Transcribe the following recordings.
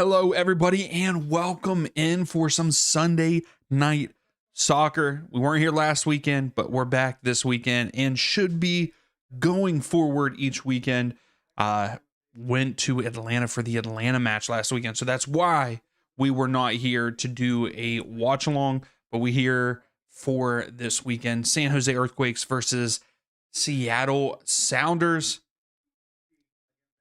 Hello, everybody, and welcome in for some Sunday night soccer. We weren't here last weekend, but we're back this weekend and should be going forward each weekend. Went to Atlanta for the Atlanta match last weekend, so that's why we were not here to do a watch along, but we here for this weekend. San Jose Earthquakes versus Seattle Sounders.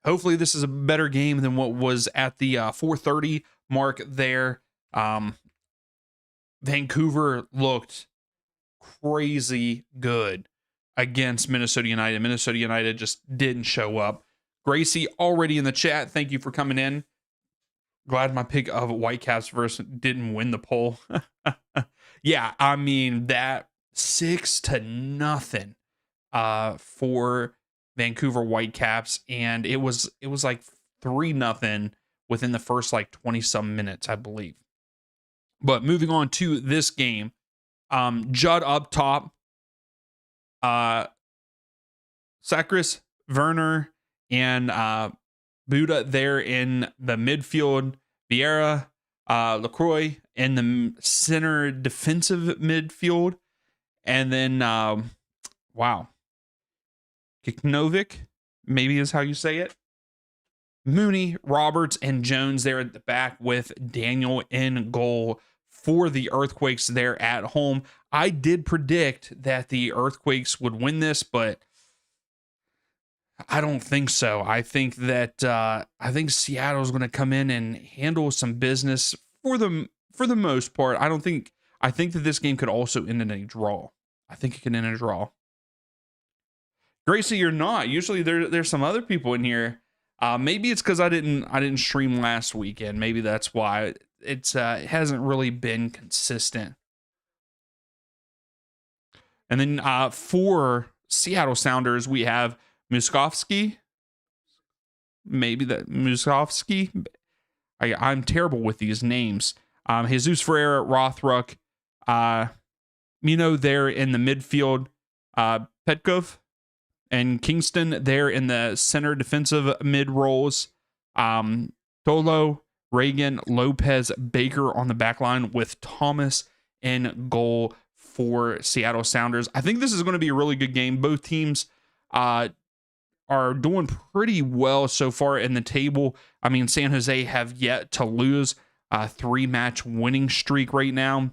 Hopefully this is a better game than what was at the 4:30 mark there. Vancouver looked crazy good against Minnesota United. Minnesota United just didn't show up. Gracie already in the chat. Thank you for coming in. Glad my pick of Whitecaps versus didn't win the poll. Yeah, I mean that 6-0 for Vancouver Whitecaps, and it was like 3-0 within the first like 20 some minutes, I believe. But moving on to this game, Judd up top, Sakris, Werner, and Buda there in the midfield, Vieira, LaCroix in the center defensive midfield, and then wow, Kiknovic, maybe is how you say it. Mooney, Roberts, and Jones there at the back with Daniel in goal for the Earthquakes there at home. I did predict that the Earthquakes would win this, but I don't think so. I think that I think Seattle's going to come in and handle some business for the most part. I think that this game could also end in a draw. I think it can end in a draw. Gracie, you're not. Usually there's some other people in here. Maybe it's because I didn't stream last weekend. Maybe that's why it hasn't really been consistent. And then for Seattle Sounders, we have Muskovsky. Maybe that Muskovsky. I'm terrible with these names. Jesus Ferreira, Rothruck, Mino there in the midfield, Petkov and Kingston there in the center defensive mid roles. Tolo, Reagan, Lopez, Baker on the back line with Thomas in goal for Seattle Sounders. I think this is going to be a really good game. Both teams are doing pretty well so far in the table. I mean, San Jose have yet to lose a 3-match winning streak right now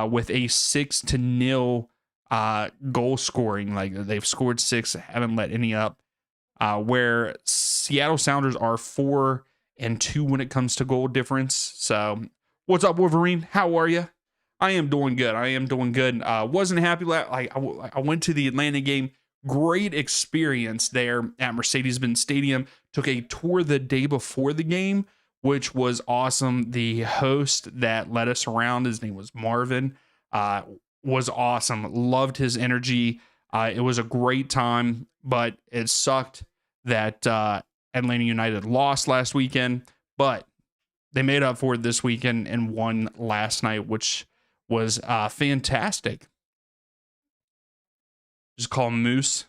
with a 6-0 goal scoring. Like they've scored 6, haven't let any up. Where Seattle Sounders are 4-2 when it comes to goal difference. So, what's up, Wolverine? How are you? I am doing good. Wasn't happy. I went to the Atlanta game. Great experience there at Mercedes-Benz Stadium. Took a tour the day before the game, which was awesome. The host that led us around, his name was Marvin, was awesome. Loved his energy. It was a great time, but it sucked that Atlanta United lost last weekend, but they made up for it this weekend and won last night, which was fantastic. Just call him Moose.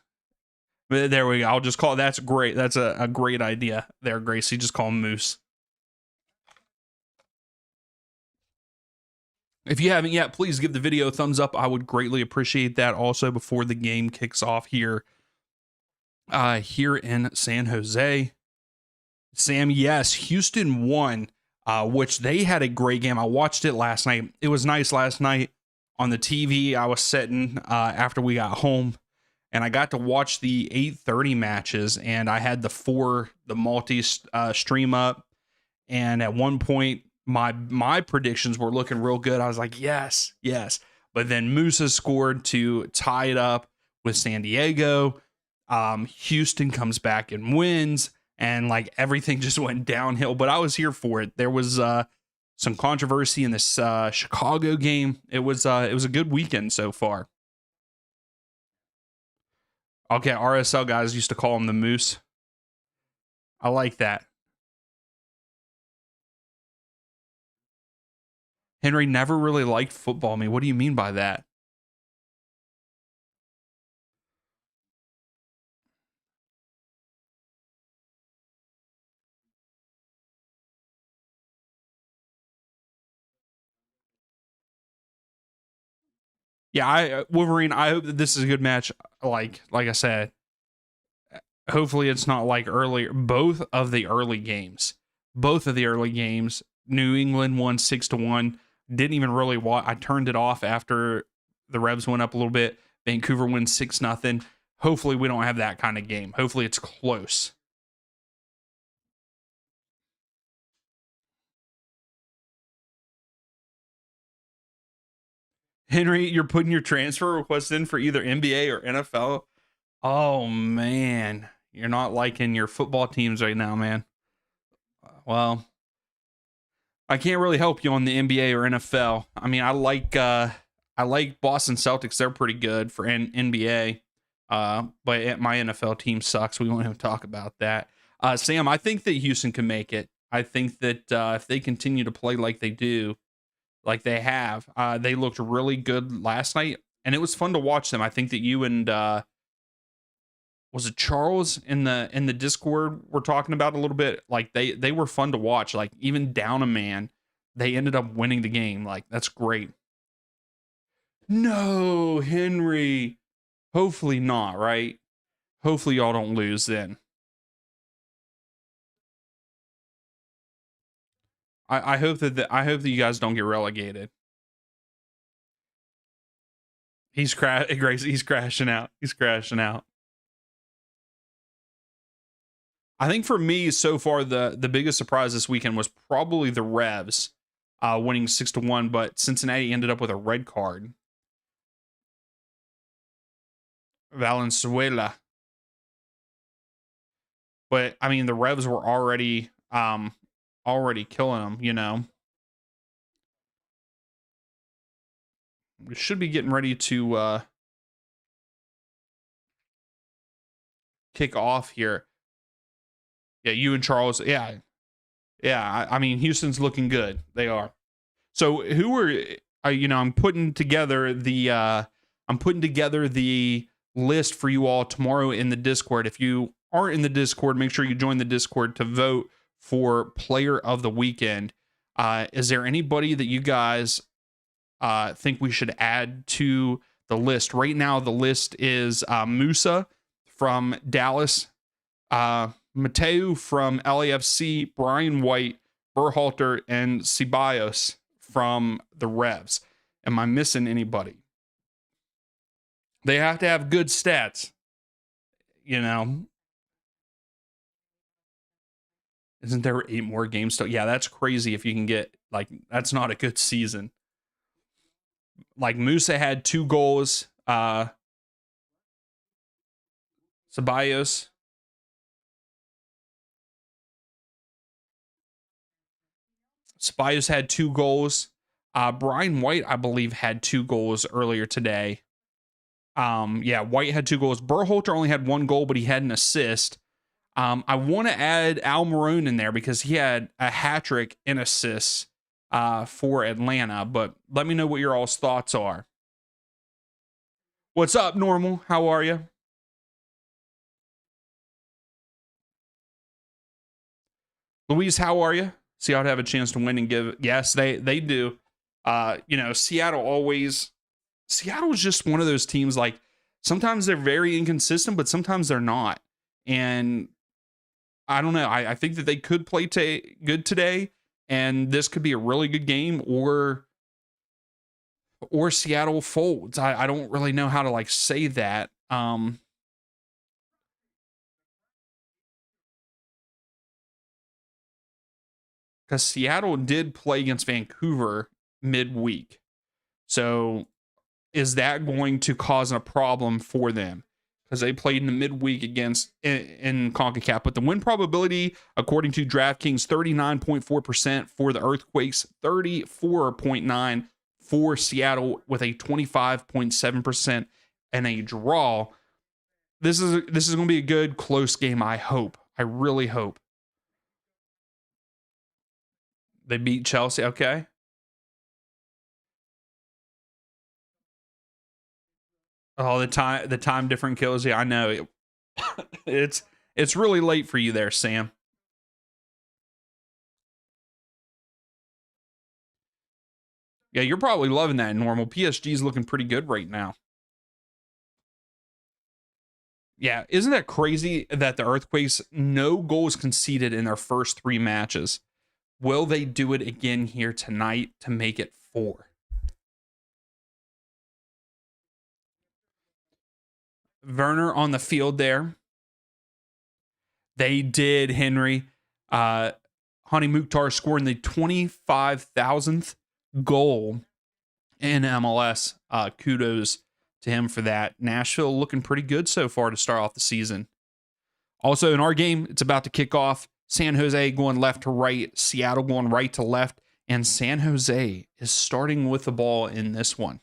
There we go. I'll just call that's great. That's a great idea there, Gracie. Just call him Moose. If you haven't yet, please give the video a thumbs up. I would greatly appreciate that. Also, before the game kicks off here in San Jose. Sam, yes, Houston won, which they had a great game. I watched it last night. It was nice last night on the TV. I was sitting after we got home, and I got to watch the 8:30 matches, and I had the multi stream up, and at one point, my predictions were looking real good. I was like, yes. But then Musa scored to tie it up with San Diego. Houston comes back and wins, and like everything just went downhill. But I was here for it. There was some controversy in this Chicago game. It was a good weekend so far. Okay, RSL guys used to call him the Moose. I like that. Henry never really liked football. I mean, what do you mean by that? Yeah, Wolverine, I hope that this is a good match. Like I said, hopefully it's not like earlier. Both of the early games, New England won 6-1. Didn't even really watch. I turned it off after the Revs went up a little bit. Vancouver wins 6-0. Hopefully we don't have that kind of game. Hopefully it's close. Henry, you're putting your transfer request in for either NBA or NFL. Oh man, you're not liking your football teams right now, man. Well, I can't really help you on the NBA or NFL. I mean, I like Boston Celtics. They're pretty good for NBA. But my NFL team sucks. We won't even talk about that. Sam, I think that Houston can make it. I think that if they continue to play like they do, like they have, they looked really good last night, and it was fun to watch them. I think that you and was it Charles in the Discord we're talking about a little bit. Like they were fun to watch. Like even down a man, they ended up winning the game. Like that's great. No, Henry. Hopefully not, right? Hopefully y'all don't lose then. I hope I hope that you guys don't get relegated. He's crashing out. He's crashing out. I think for me so far the biggest surprise this weekend was probably the Revs winning 6-1, but Cincinnati ended up with a red card. Valenzuela. But I mean the Revs were already killing them, you know. We should be getting ready to kick off here. Yeah, you and Charles. Yeah. Yeah, I mean Houston's looking good. They are. So who are I'm putting together the list for you all tomorrow in the Discord. If you aren't in the Discord, make sure you join the Discord to vote for player of the weekend. Is there anybody that you guys think we should add to the list? Right now, the list is Musa from Dallas, Mateo from LAFC, Brian White, Berhalter, and Ceballos from the Revs. Am I missing anybody? They have to have good stats, you know. Isn't there 8 more games still? Yeah, that's crazy if you can get like that's not a good season. Like Musa had 2 goals, Ceballos had 2 goals. Brian White, I believe, had 2 goals earlier today. Yeah, White had 2 goals. Berhalter only had 1 goal, but he had an assist. I want to add Al Marone in there because he had a hat trick and assists for Atlanta. But let me know what your all's thoughts are. What's up, Normal? How are you? Louise, how are you? Seattle have a chance to win and give. Yes, they do. Seattle's just one of those teams. Like sometimes they're very inconsistent, but sometimes they're not. And I don't know. I think that they could play good today, and this could be a really good game, or Seattle folds. I don't really know how to like say that. Because Seattle did play against Vancouver midweek. So is that going to cause a problem for them? Because they played in the midweek against in CONCACAF. But the win probability, according to DraftKings, 39.4% for the Earthquakes, 34.9% for Seattle, with a 25.7% and a draw. This is going to be a good, close game, I hope. I really hope. They beat Chelsea, okay? Oh, the time different kills you. I know. It's really late for you there, Sam. Yeah, you're probably loving that normal. PSG's looking pretty good right now. Yeah, isn't that crazy that the Earthquakes, no goals conceded in their first 3 matches? Will they do it again here tonight to make it 4? Werner on the field there. They did, Henry. Hani Mukhtar scoring the 25,000th goal in MLS. Kudos to him for that. Nashville looking pretty good so far to start off the season. Also, in our game, it's about to kick off. San Jose going left to right, Seattle going right to left, and San Jose is starting with the ball in this one.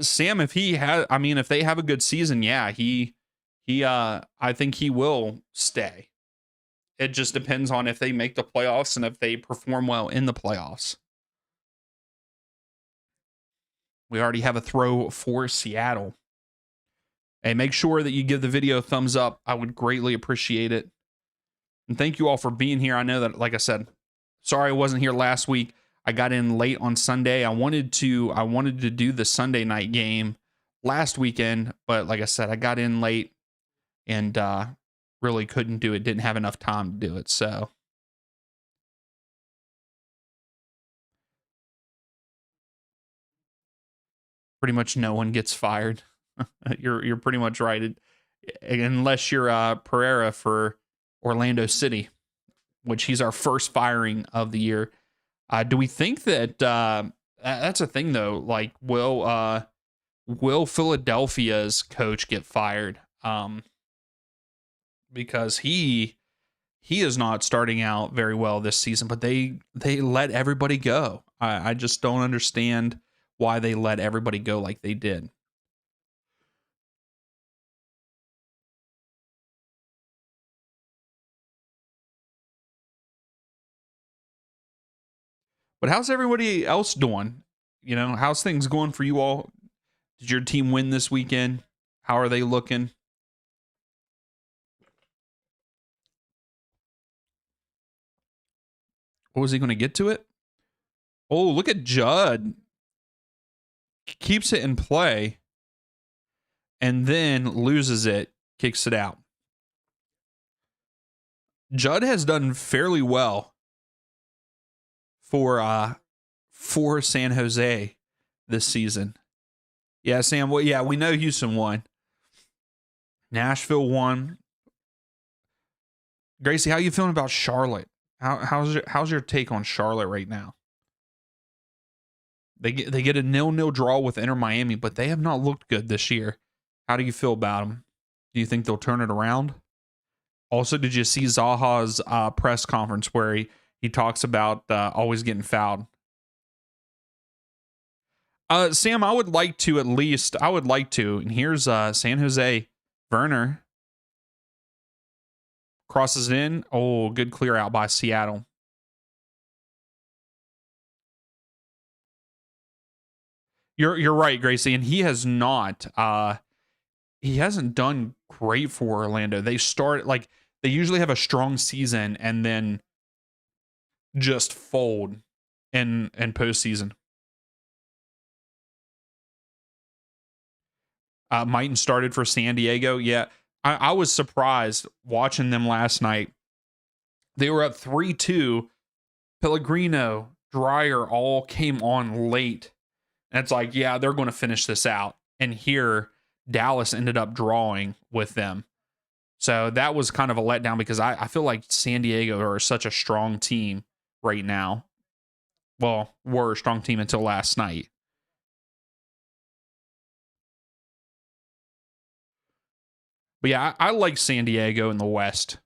Sam, if he has, I mean, if they have a good season, yeah, I think he will stay. It just depends on if they make the playoffs and if they perform well in the playoffs. We already have a throw for Seattle. Hey, make sure that you give the video a thumbs up. I would greatly appreciate it. And thank you all for being here. I know that, like I said, sorry I wasn't here last week. I got in late on Sunday. I wanted to do the Sunday night game last weekend, but like I said, I got in late and really couldn't do it. Didn't have enough time to do it. So pretty much no one gets fired. You're pretty much right. Unless you're Pereira for Orlando City, which he's our first firing of the year. Do we think that that's a thing though? Like, will Philadelphia's coach get fired? Because he is not starting out very well this season, but they let everybody go. I just don't understand why they let everybody go like they did. But how's everybody else doing? You know, how's things going for you all? Did your team win this weekend? How are they looking? What was he going to get to it? Oh, look at Judd. Keeps it in play and then loses it, kicks it out. Judd has done fairly well for San Jose this season. Yeah, Sam. Well, yeah, we know Houston won. Nashville won. Gracie, how you feeling about Charlotte? How's your take on Charlotte right now? They get a 0-0 draw with Inter Miami, but they have not looked good this year. How do you feel about them? Do you think they'll turn it around? Also, did you see Zaha's press conference where he talks about always getting fouled? Sam, I would like to. And here's San Jose. Werner crosses in. Oh, good clear out by Seattle. You're right, Gracie, and he has not. He hasn't done great for Orlando. They usually have a strong season and then just fold in postseason. Mighton started for San Diego. Yeah, I was surprised watching them last night. They were up 3-2. Pellegrino, Dreyer all came on late. And it's like, yeah, they're going to finish this out. And here, Dallas ended up drawing with them. So that was kind of a letdown because I feel like San Diego are such a strong team right now. Well, were a strong team until last night. But yeah, I like San Diego in the West.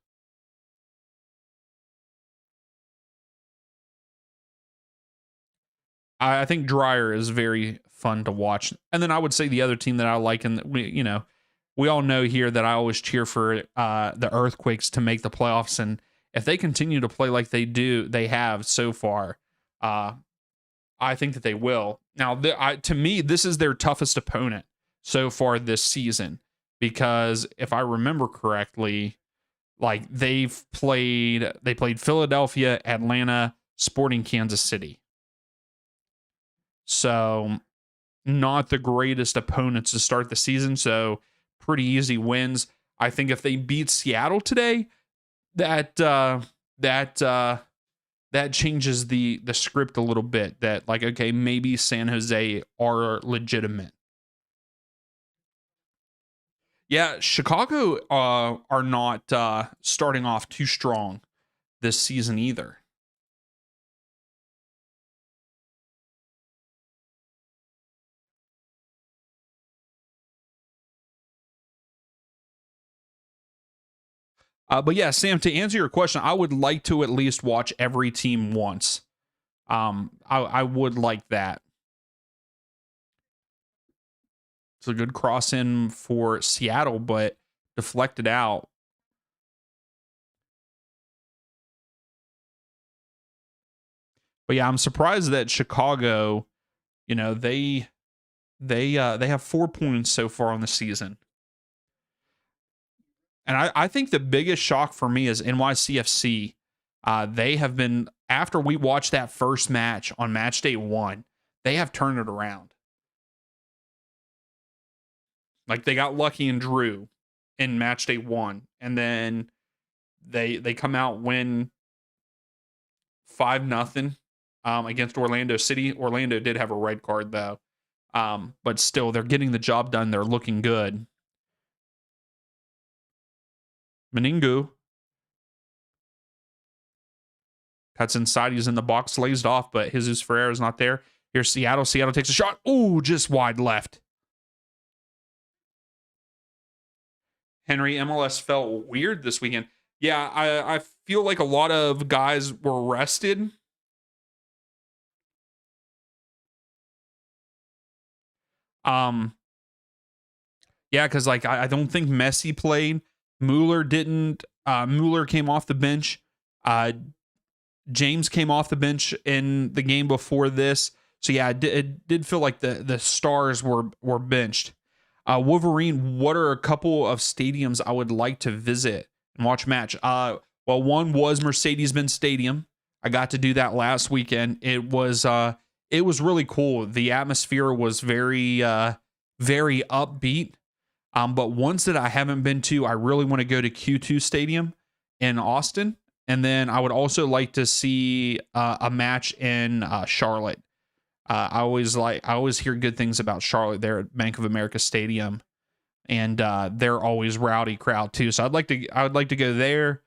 I think Dreyer is very fun to watch. And then I would say the other team that I like, and we all know here that I always cheer for the Earthquakes to make the playoffs. And if they continue to play like they have so far, I think that they will. Now, to me, this is their toughest opponent so far this season because if I remember correctly, like they played Philadelphia, Atlanta, Sporting Kansas City. So not the greatest opponents to start the season. So pretty easy wins. I think if they beat Seattle today, that changes the script a little bit. That like, okay, maybe San Jose are legitimate. Yeah, Chicago are not starting off too strong this season either. But yeah, Sam, to answer your question, I would like to at least watch every team once. I would like that. It's a good cross in for Seattle, but deflected out. But yeah, I'm surprised that Chicago, you know, they have 4 points so far on the season. And I think the biggest shock for me is NYCFC. They have been, after we watched that first match on match day 1, they have turned it around. Like they got lucky and drew in match day 1, and then they come out win 5-0 against Orlando City. Orlando did have a red card though, but still they're getting the job done. They're looking good. Meningu cuts inside. He's in the box, lays off, but Jesus Ferreira is not there. Here's Seattle. Seattle takes a shot. Ooh, just wide left. Henry, MLS felt weird this weekend. Yeah, I feel like a lot of guys were rested. Yeah, because like I don't think Messi played. Mueller didn't. Mueller came off the bench. James came off the bench in the game before this. So yeah, it did feel like the stars were benched. Wolverine, what are a couple of stadiums I would like to visit and watch match? Well, one was Mercedes-Benz Stadium. I got to do that last weekend. It was really cool. The atmosphere was very very upbeat. But ones that I haven't been to, I really want to go to Q2 Stadium in Austin. And then I would also like to see a match in Charlotte. I always hear good things about Charlotte there at Bank of America Stadium, and they're always rowdy crowd too. So I would like to go there,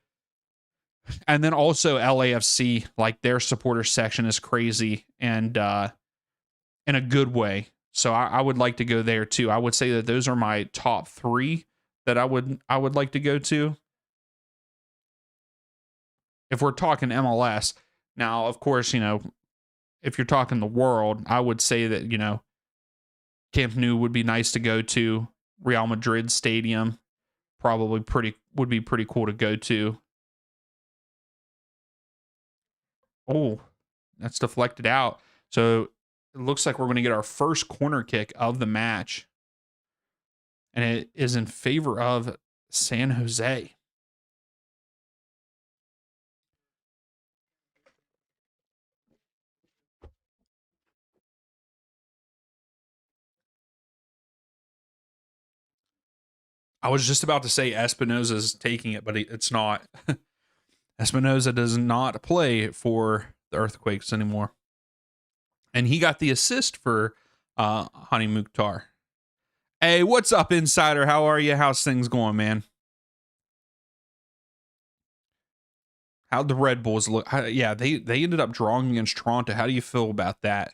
and then also LAFC. Like their supporter section is crazy and in a good way. So I would like to go there too. I would say that those are my top 3 that I would like to go to. If we're talking MLS, now of course, you know, if you're talking the world, I would say that, you know, Camp Nou would be nice to go to. Real Madrid Stadium probably would be pretty cool to go to. Oh, that's deflected out. So it looks like we're going to get our first corner kick of the match. And it is in favor of San Jose. I was just about to say Espinoza's taking it, but it's not. Espinoza does not play for the Earthquakes anymore. And he got the assist for Hani Mukhtar. Hey, what's up, Insider? How are you? How's things going, man? How'd the Red Bulls look? Yeah, they ended up drawing against Toronto. How do you feel about that?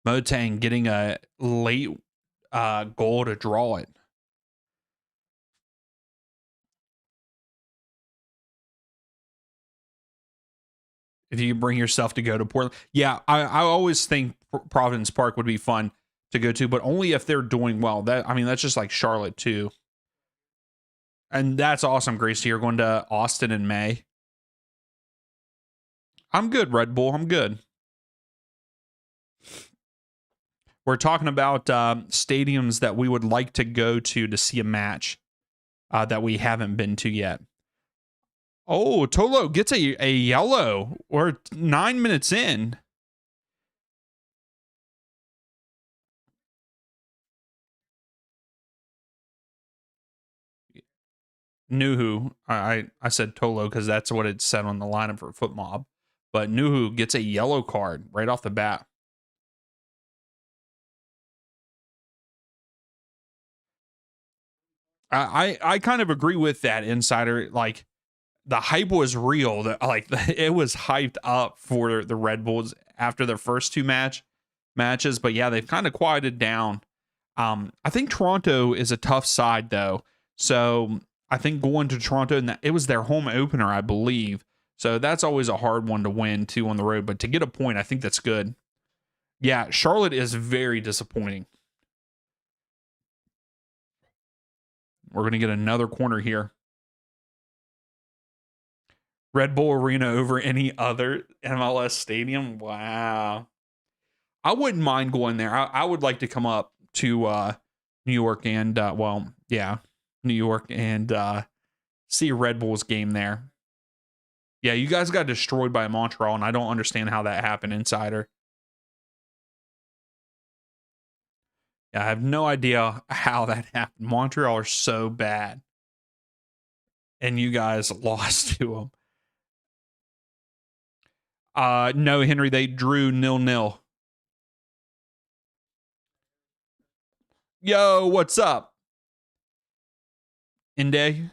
Motang getting a late goal to draw it. If you bring yourself to go to Portland. Yeah, I always think Providence Park would be fun to go to, but only if they're doing well. That's just like Charlotte too. And that's awesome, Gracie. You're going to Austin in May. I'm good, Red Bull. I'm good. We're talking about stadiums that we would like to go to see a match that we haven't been to yet. Oh, Tolo gets a yellow. We're 9 minutes in. Nuhu, I said Tolo because that's what it said on the lineup for Foot Mob. But Nuhu gets a yellow card right off the bat. I kind of agree with that, Insider. Like, the hype was real. Like, it was hyped up for the Red Bulls after their first two matches. But yeah, they've kind of quieted down. I think Toronto is a tough side, though. So I think going to Toronto, and it was their home opener, I believe. So that's always a hard one to win, too, on the road. But to get a point, I think that's good. Yeah, Charlotte is very disappointing. We're going to get another corner here. Red Bull Arena over any other MLS stadium? Wow. I wouldn't mind going there. I would like to come up to New York and, New York and see a Red Bulls game there. Yeah, you guys got destroyed by Montreal, and I don't understand how that happened, Insider. Yeah, I have no idea how that happened. Montreal are so bad. And you guys lost to them. No, Henry, they drew 0-0. Yo, what's up? Inde?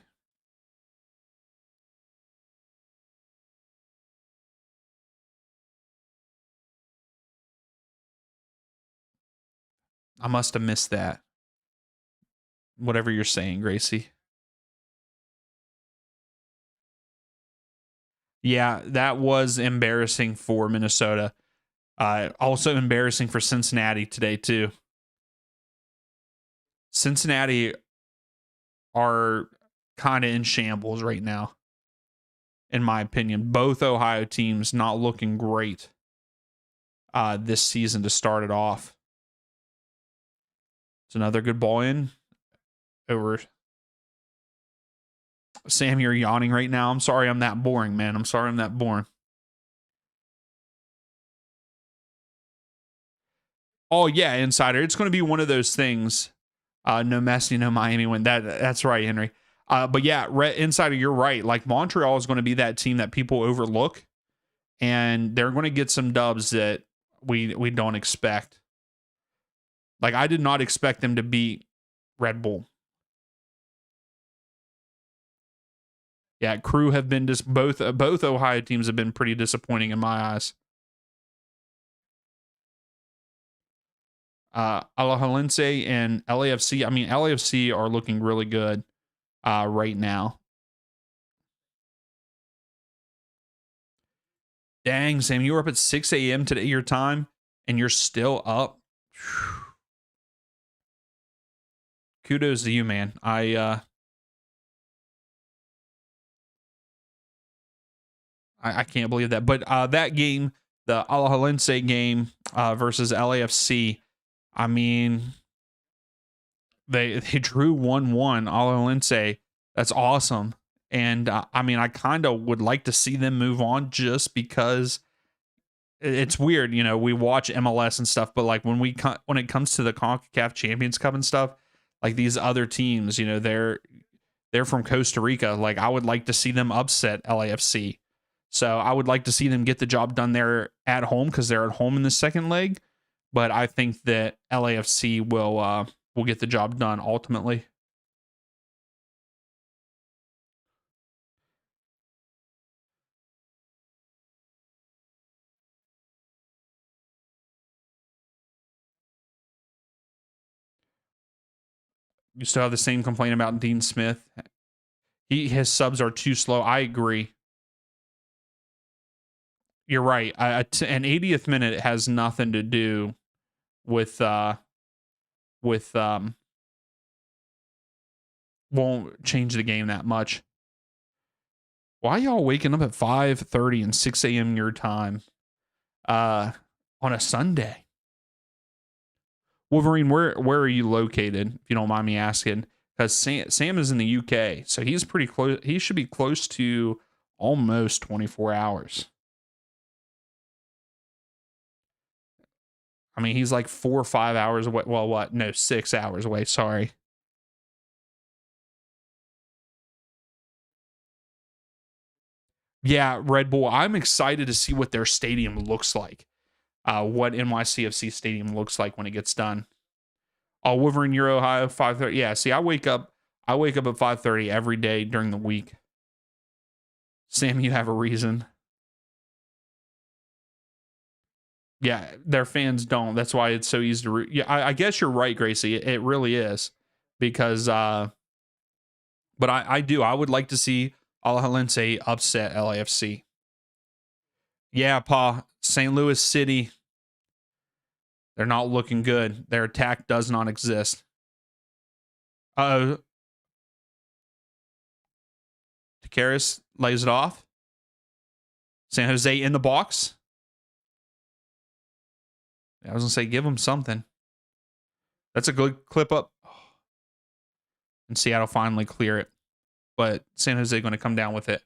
I must have missed that. Whatever you're saying, Gracie. Yeah, that was embarrassing for Minnesota. Also embarrassing for Cincinnati today, too. Cincinnati are kind of in shambles right now, in my opinion. Both Ohio teams not looking great this season to start it off. It's another good ball in over. Sam, you're yawning right now. I'm sorry I'm that boring, man. I'm sorry I'm that boring. Oh, yeah, Insider. It's going to be one of those things. No Messi, no Miami win. That's right, Henry. But yeah, Insider, you're right. Like, Montreal is going to be that team that people overlook, and they're going to get some dubs that we don't expect. Like, I did not expect them to beat Red Bull. Yeah, Crew have been both Ohio teams have been pretty disappointing in my eyes. Alajuelense and LAFC. I mean, LAFC are looking really good right now. Dang, Sam, you were up at 6 a.m. today, your time, and you're still up. Kudos to you, man. I can't believe that. But that game, the Alajuelense game versus LAFC, I mean, they drew 1-1. Alajuelense, that's awesome. And I mean, I kind of would like to see them move on just because it's weird. You know, we watch MLS and stuff, but like when it comes to the CONCACAF Champions Cup and stuff, like these other teams, you know, they're from Costa Rica. Like, I would like to see them upset LAFC. So I would like to see them get the job done there at home because they're at home in the second leg. But I think that LAFC will get the job done ultimately. You still have the same complaint about Dean Smith. His subs are too slow. I agree. You're right. An 80th minute has nothing to do with won't change the game that much. Why y'all waking up at 5:30 and 6 a.m. your time on a Sunday? Wolverine, where are you located, if you don't mind me asking? Because Sam is in the UK, so he's pretty close. He should be close to almost 24 hours. I mean, he's like 4 or 5 hours away. Well, what? No, 6 hours away. Sorry. Yeah, Red Bull. I'm excited to see what their stadium looks like. What NYCFC stadium looks like when it gets done. Oh, Wolverine, you're Ohio, 5:30. Yeah, see, I wake up at 5:30 every day during the week. Sam, you have a reason. Yeah, their fans don't. That's why it's so easy to root. Yeah, I guess you're right, Gracie. It really is. Because but I do. I would like to see Alajuelense upset LAFC. Yeah, Pa. St. Louis City. They're not looking good. Their attack does not exist. Takeris lays it off. San Jose in the box. I was going to say, give them something. That's a good clip up. And Seattle finally clear it. But San Jose going to come down with it.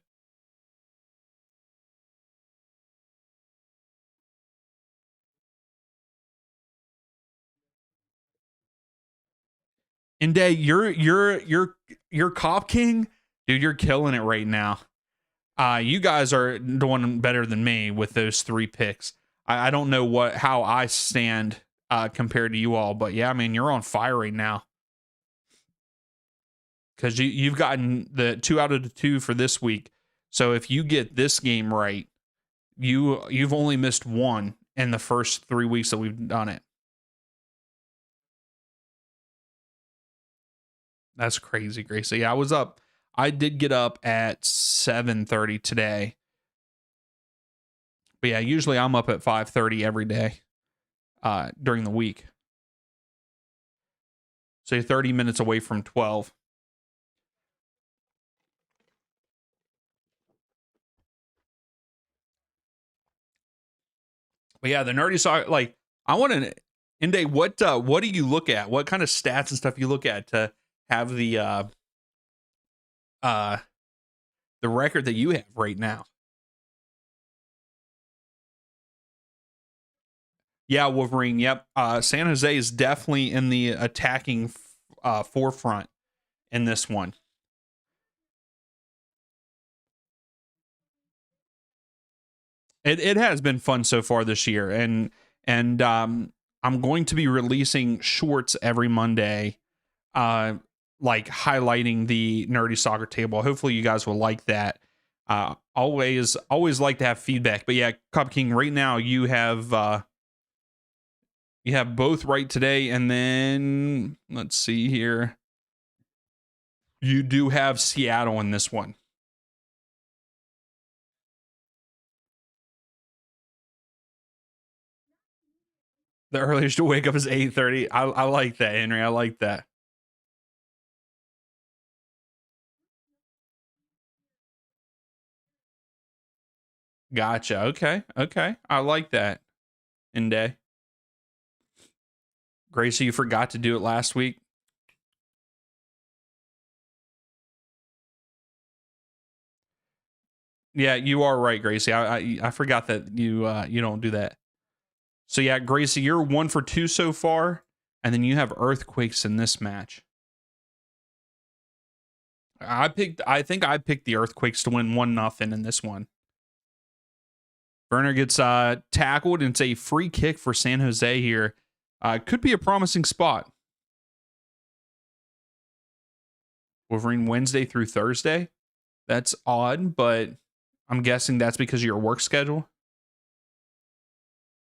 Inde, you're Cop King, dude. You're killing it right now. You guys are doing better than me with those 3 picks. I don't know how I stand compared to you all, but yeah, I mean, you're on fire right now. Because you've gotten the 2 out of the 2 for this week. So if you get this game right, you've only missed 1 in the first 3 weeks that we've done it. That's crazy, Gracie. Yeah, I did get up at 7:30 today. But yeah, usually I'm up at 5:30 every day during the week. So you're 30 minutes away from 12. But yeah, the nerdy soccer, like, I want to, Inde, what do you look at? What kind of stats and stuff you look at to have the record that you have right now? Yeah, Wolverine. Yep. San Jose is definitely in the attacking forefront in this one. It has been fun so far this year, and I'm going to be releasing shorts every Monday, like highlighting the nerdy soccer table. Hopefully, you guys will like that. Always like to have feedback. But yeah, Cup King, right now you have both right today, and then let's see here. You do have Seattle in this one. The earliest to wake up is 8:30. I like that, Henry. I like that. Gotcha. Okay. Okay. I like that. Inde. Gracie, you forgot to do it last week. Yeah, you are right, Gracie. I forgot that you don't do that. So yeah, Gracie, you're 1 for 2 so far, and then you have earthquakes in this match. I think I picked the earthquakes to win 1-0 in this one. Werner gets tackled, and it's a free kick for San Jose here. Could be a promising spot. Wolverine Wednesday through Thursday. That's odd, but I'm guessing that's because of your work schedule.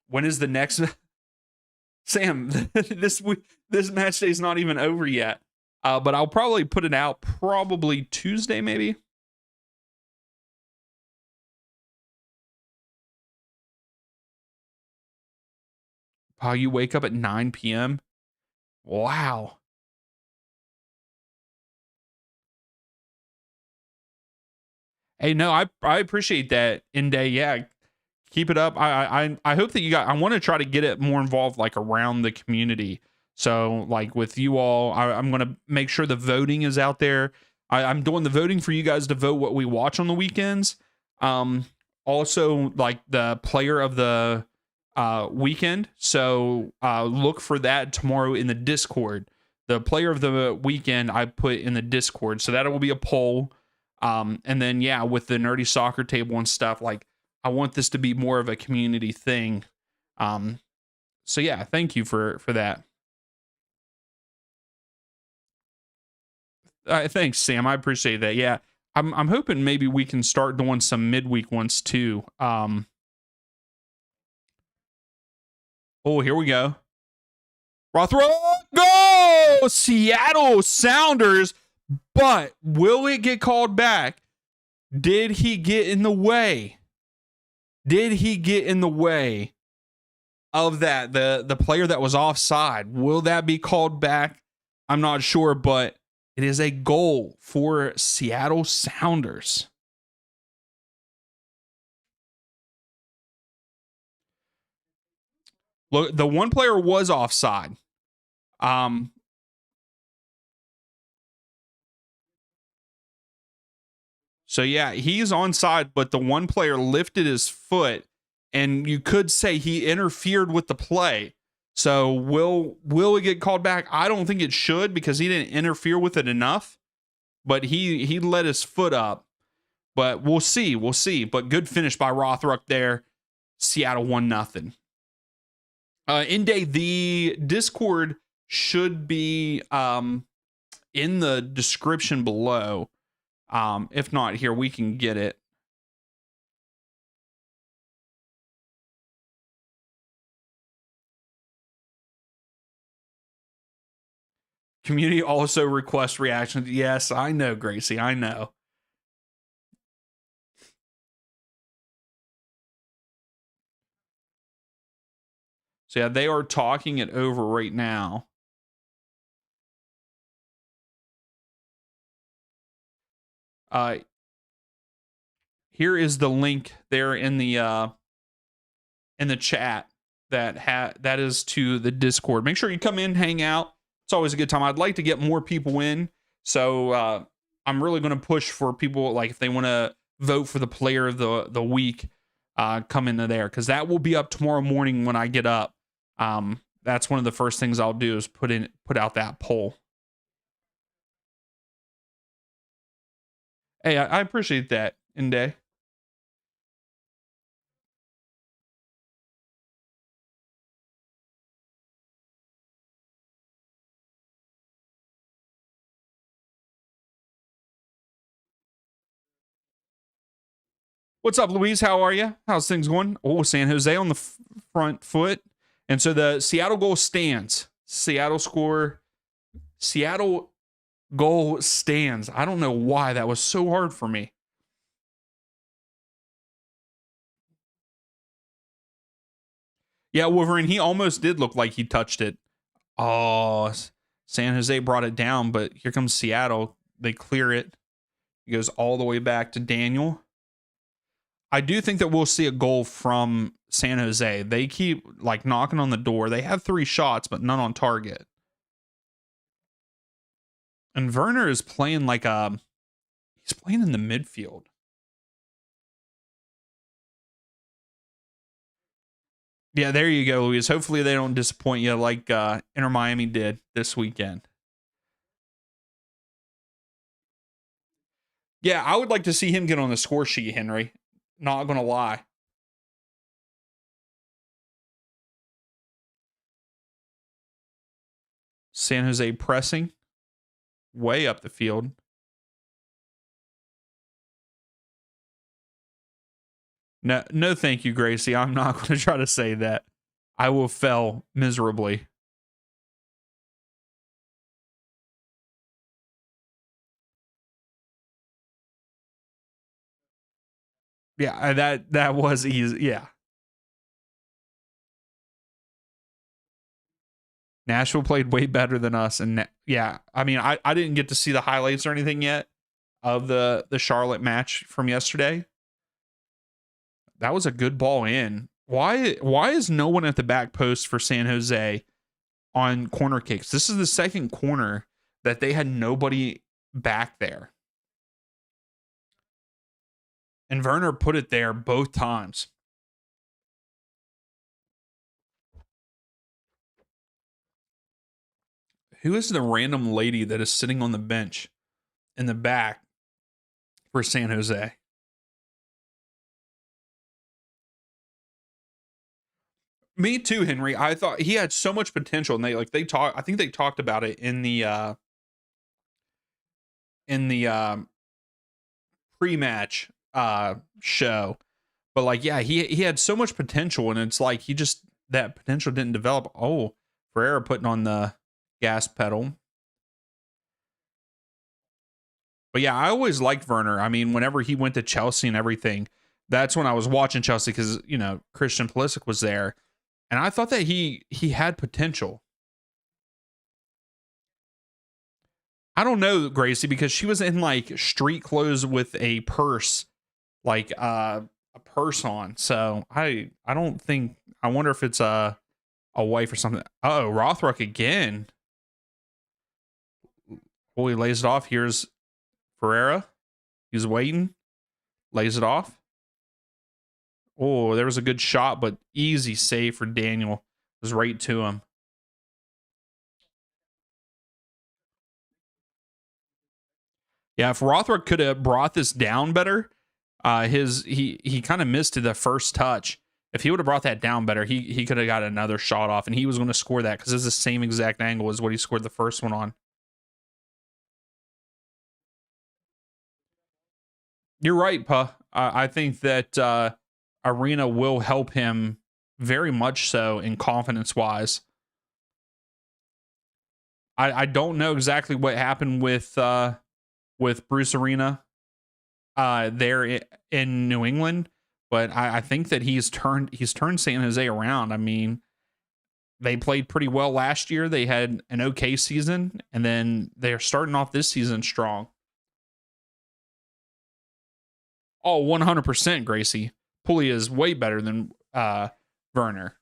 When is the next Sam? this match day is not even over yet. But I'll probably put it out probably Tuesday, maybe. Oh, you wake up at 9 p.m. Wow. Hey, no, I appreciate that, Inde. Yeah, keep it up. I hope that you got. I want to try to get it more involved, like around the community. So, like with you all, I'm going to make sure the voting is out there. I'm doing the voting for you guys to vote what we watch on the weekends. Also, like the player of the weekend. So, look for that tomorrow in the Discord. The player of the weekend I put in the Discord. So, that will be a poll. And then, yeah, with the nerdy soccer table and stuff, like I want this to be more of a community thing. So, yeah, thank you for that. Thanks, Sam. I appreciate that. Yeah, I'm hoping maybe we can start doing some midweek ones too. Oh, here we go. Rothrock, go! Seattle Sounders, but will it get called back? Did he get in the way? Did he get in the way of that? The player that was offside. Will that be called back? I'm not sure, but it is a goal for Seattle Sounders. Look, the one player was offside. Um, so yeah, he's onside, but the one player lifted his foot, and you could say he interfered with the play. So will it get called back? I don't think it should because he didn't interfere with it enough. But he let his foot up. But we'll see. We'll see. But good finish by Rothruck there. Seattle 1-0. In day, the Discord should be in the description below. If not, here we can get it. Community also requests reactions. Yes, I know, Gracie. I know. So yeah, they are talking it over right now. Here is the link there in the chat that is to the Discord. Make sure you come in, hang out. It's always a good time. I'd like to get more people in, so I'm really going to push for people, like if they want to vote for the player of the week, come into there, because that will be up tomorrow morning when I get up. That's one of the first things I'll do is put out that poll. Hey, I appreciate that, Inde. What's up, Louise? How are you? How's things going? Oh, San Jose on the front foot. And so the Seattle goal stands. Seattle goal stands. I don't know why that was so hard for me. Yeah, Wolverine, he almost did look like he touched it. Oh, San Jose brought it down, but here comes Seattle. They clear it. It goes all the way back to Daniel. I do think that we'll see a goal from San Jose. They keep like knocking on the door. They have 3 shots, but none on target. And Werner is playing like he's playing in the midfield. Yeah, there you go, Luis. Hopefully they don't disappoint you like Inter Miami did this weekend. Yeah, I would like to see him get on the score sheet, Henry. Not going to lie. San Jose pressing way up the field. No, thank you, Gracie. I'm not going to try to say that. I will fail miserably. Yeah, that was easy. Yeah. Nashville played way better than us, and yeah, I mean, I didn't get to see the highlights or anything yet of the Charlotte match from yesterday. That was a good ball in. Why is no one at the back post for San Jose on corner kicks. This is the second corner that they had nobody back there. And Werner put it there both times. Who is the random lady that is sitting on the bench in the back for San Jose? Me too, Henry. I thought he had so much potential, and I think they talked about it in the pre-match show. But like, yeah, he had so much potential, and it's like that potential didn't develop. Oh, Ferreira putting on the gas pedal. But yeah, I always liked Werner. I mean, whenever he went to Chelsea and everything, that's when I was watching Chelsea because Christian Pulisic was there, and I thought that he had potential. I don't know, Gracie, because she was in like street clothes with a purse, like a purse on. So I don't think. I wonder if it's a wife or something. Oh, Rothrock again. Well, he lays it off. Here's Ferreira. He's waiting. Lays it off. Oh, there was a good shot, but easy save for Daniel. It was right to him. Yeah, if Rothrock could have brought this down better, he kind of missed the first touch. If he would have brought that down better, he could have got another shot off, and he was going to score that because it's the same exact angle as what he scored the first one on. You're right, Pa. I think that Arena will help him very much so in confidence wise. I don't know exactly what happened with Bruce Arena there in New England, but I think that he's turned San Jose around. I mean, they played pretty well last year. They had an okay season, and then they're starting off this season strong. Oh, 100%, Gracie. Pulley is way better than Werner.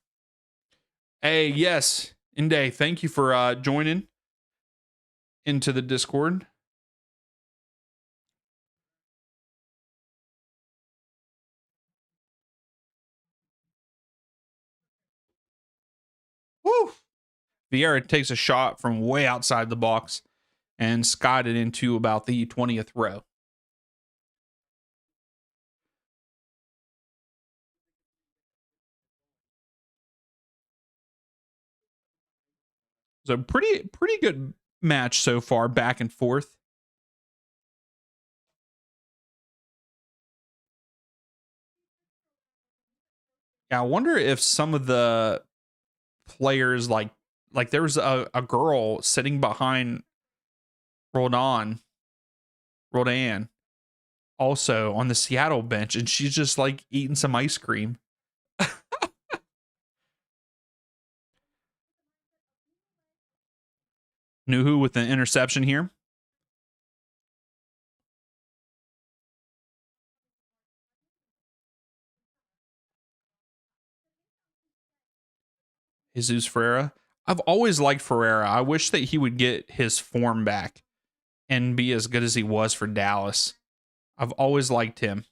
Hey, yes, Inde, thank you for joining into the Discord. Woo! Vieira takes a shot from way outside the box and skied it into about the 20th row. So pretty good match so far, back and forth. Yeah, I wonder if some of the players like there was a girl sitting behind Roldan also on the Seattle bench, and she's just like eating some ice cream. Nuhu with an interception here. Jesus Ferreira. I've always liked Ferreira. I wish that he would get his form back and be as good as he was for Dallas. I've always liked him.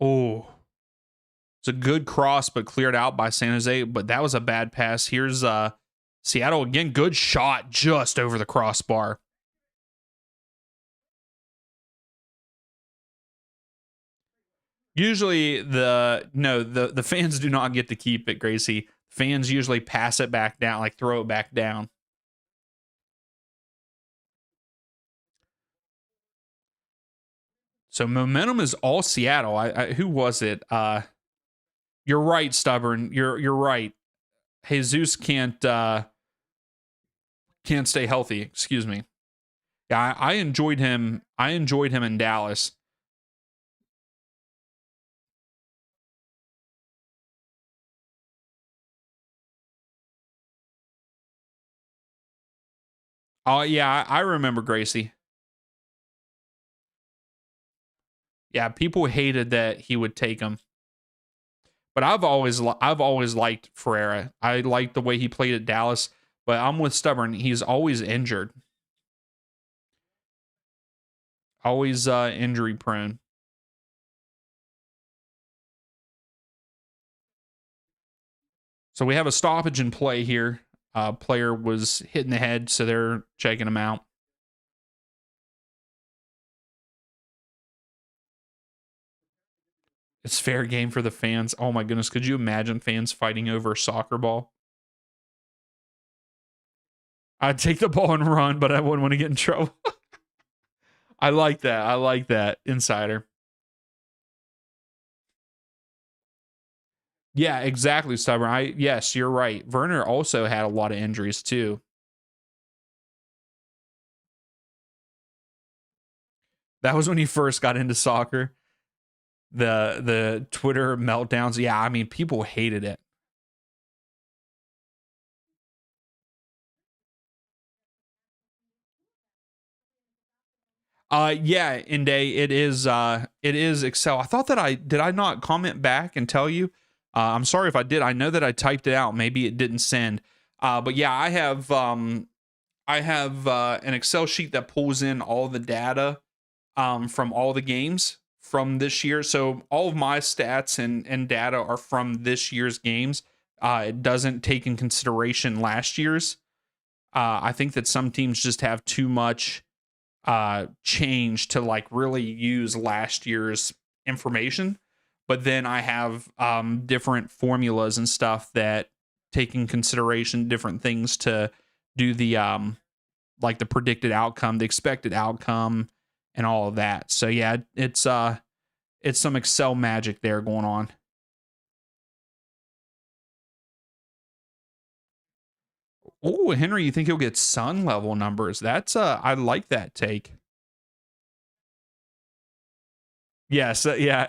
Oh, it's a good cross, but cleared out by San Jose. But that was a bad pass. Here's Seattle again. Good shot just over the crossbar. Usually the fans do not get to keep it, Gracie. Fans usually pass it back down, like throw it back down. So momentum is all Seattle. Who was it? You're right, Stubborn. You're right. Jesus can't stay healthy. Excuse me. Yeah, I enjoyed him. I enjoyed him in Dallas. Oh yeah, I remember Gracie. Yeah, people hated that he would take him. But I've always liked Ferreira. I like the way he played at Dallas, but I'm with Stubborn. He's always injured. Always injury prone. So we have a stoppage in play here. Player was hit in the head, so they're checking him out. It's fair game for the fans. Oh my goodness, could you imagine fans fighting over a soccer ball? I'd take the ball and run, but I wouldn't want to get in trouble. I like that. I like that, Insider. Yeah, exactly, Stubborn. Yes, you're right. Werner also had a lot of injuries too. That was when he first got into soccer. The Twitter meltdowns. Yeah, I mean, people hated it. Yeah, Inde, it is Excel. I thought that I not comment back and tell you. I'm sorry if I did. I know that I typed it out. Maybe it didn't send. But yeah, I have an Excel sheet that pulls in all the data from all the games from this year. So all of my stats and data are from this year's games. It doesn't take in consideration last year's. I think that some teams just have too much change to like really use last year's information. But then I have different formulas and stuff that take in consideration different things to do the like the predicted outcome, the expected outcome, and all of that. So yeah, it's some Excel magic there going on. Oh, Henry, you think he'll get Sun level numbers? That's I like that take. Yes, yeah,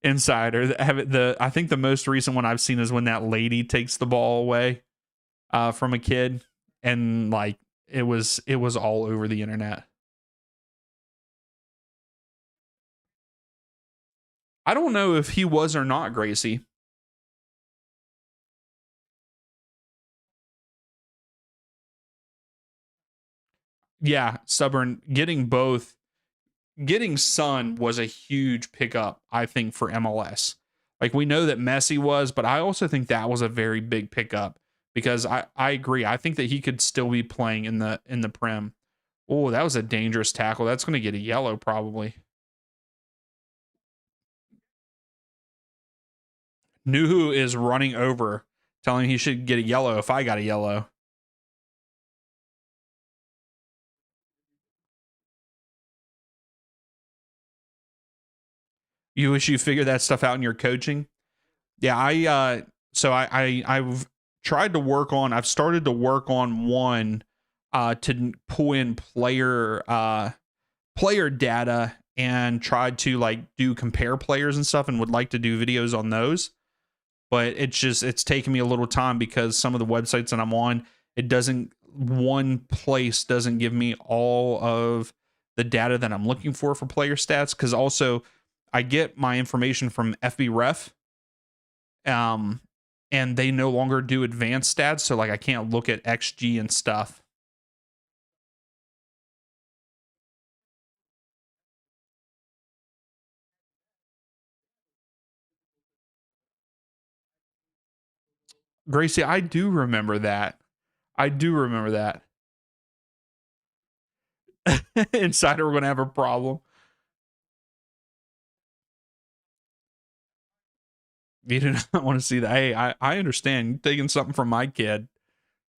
Insider. I think the most recent one I've seen is when that lady takes the ball away from a kid, and like it was all over the internet. I don't know if he was or not, Gracie. Yeah, Stubborn getting Sun was a huge pickup, I think, for MLS. Like we know that Messi was, but I also think that was a very big pickup because I agree. I think that he could still be playing in the Prem. Oh, that was a dangerous tackle. That's going to get a yellow probably. Nuhu is running over, telling he should get a yellow if I got a yellow. You wish you figured that stuff out in your coaching. Yeah, I've tried to work on. I've started to work on one to pull in player data and tried to like do compare players and stuff, and would like to do videos on those. But it's taken me a little time because some of the websites that I'm on, it doesn't one place doesn't give me all of the data that I'm looking for player stats, because also I get my information from FBref, um, and they no longer do advanced stats, so like I can't look at XG and stuff. Gracie, I do remember that. I do remember that. Insider, we're gonna have a problem. You do not want to see that. Hey, I understand. You're taking something from my kid.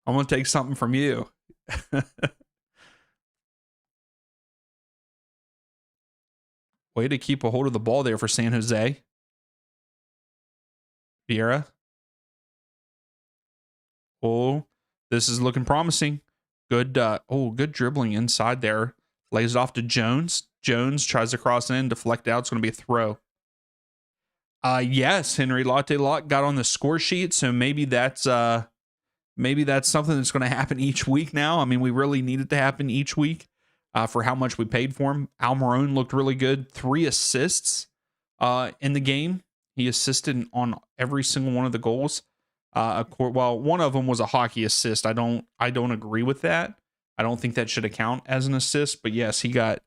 I'm gonna take something from you. Way to keep a hold of the ball there for San Jose. Vieira. Oh, this is looking promising. Good. Good dribbling inside there. Lays it off to Jones. Jones tries to cross in, deflect out. It's going to be a throw. Yes, Henry Latte Lock got on the score sheet, so maybe that's something that's going to happen each week now. I mean, we really need it to happen each week for how much we paid for him. Almiron looked really good. 3 assists in the game. He assisted on every single one of the goals. Well, one of them was a hockey assist. I don't agree with that. I don't think that should account as an assist. But yes, he got.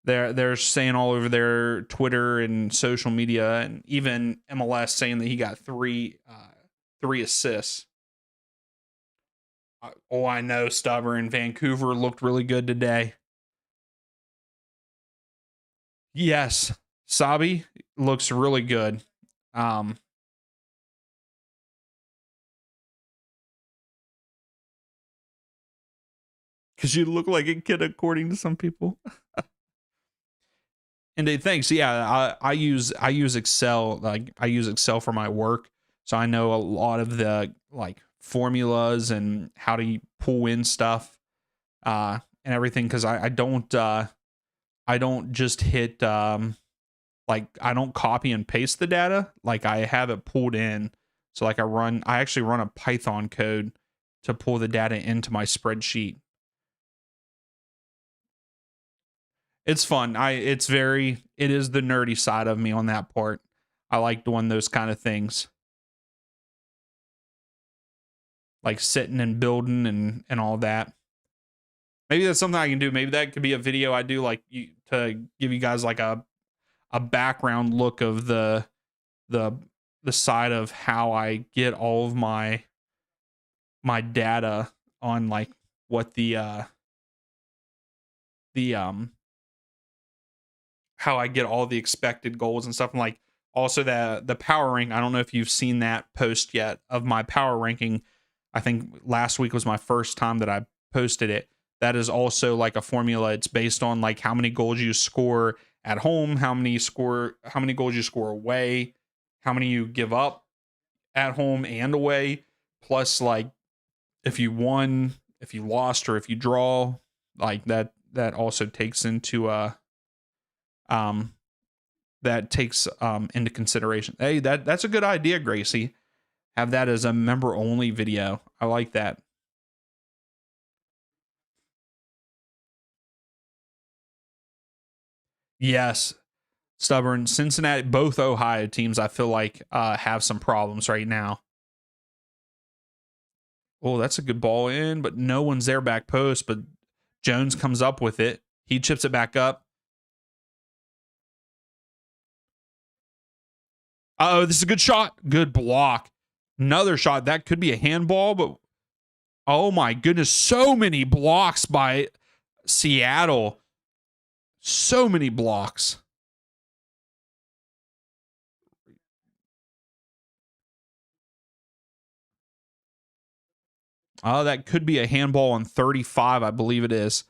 They're saying all over their Twitter and social media and even MLS saying that he got three assists. Oh, I know, stubborn. Vancouver looked really good today. Yes, Sabi looks really good. Um, because you look like a kid, according to some people. And thanks. Yeah, I use Excel. Like I use Excel for my work, so I know a lot of the like formulas and how to pull in stuff and everything. Because I don't just hit like I don't copy and paste the data. Like I have it pulled in. So like I actually run a Python code to pull the data into my spreadsheet. It's fun. It is the nerdy side of me on that part. I like doing those kind of things. Like sitting and building and all that. Maybe that's something I can do. Maybe that could be a video I do like to give you guys like a background look of the the side of how I get all of my data on like what the how I get all the expected goals and stuff. And like also the power rank. I don't know if you've seen that post yet of my power ranking. I think last week was my first time that I posted it. That is also like a formula. It's based on like how many goals you score at home, how many goals you score away, how many you give up at home and away, plus like if you won, if you lost, or if you draw, like that also takes into um that takes into consideration. Hey, that's a good idea, Gracie. Have that as a member only video. I like that. Yes. Stubborn. Cincinnati, both Ohio teams, I feel like have some problems right now. Oh, that's a good ball in, but no one's there back post. But Jones comes up with it. He chips it back up. Oh, this is a good shot. Good block. Another shot. That could be a handball, but oh my goodness. So many blocks by Seattle. So many blocks. Oh, that could be a handball on 35, I believe it is.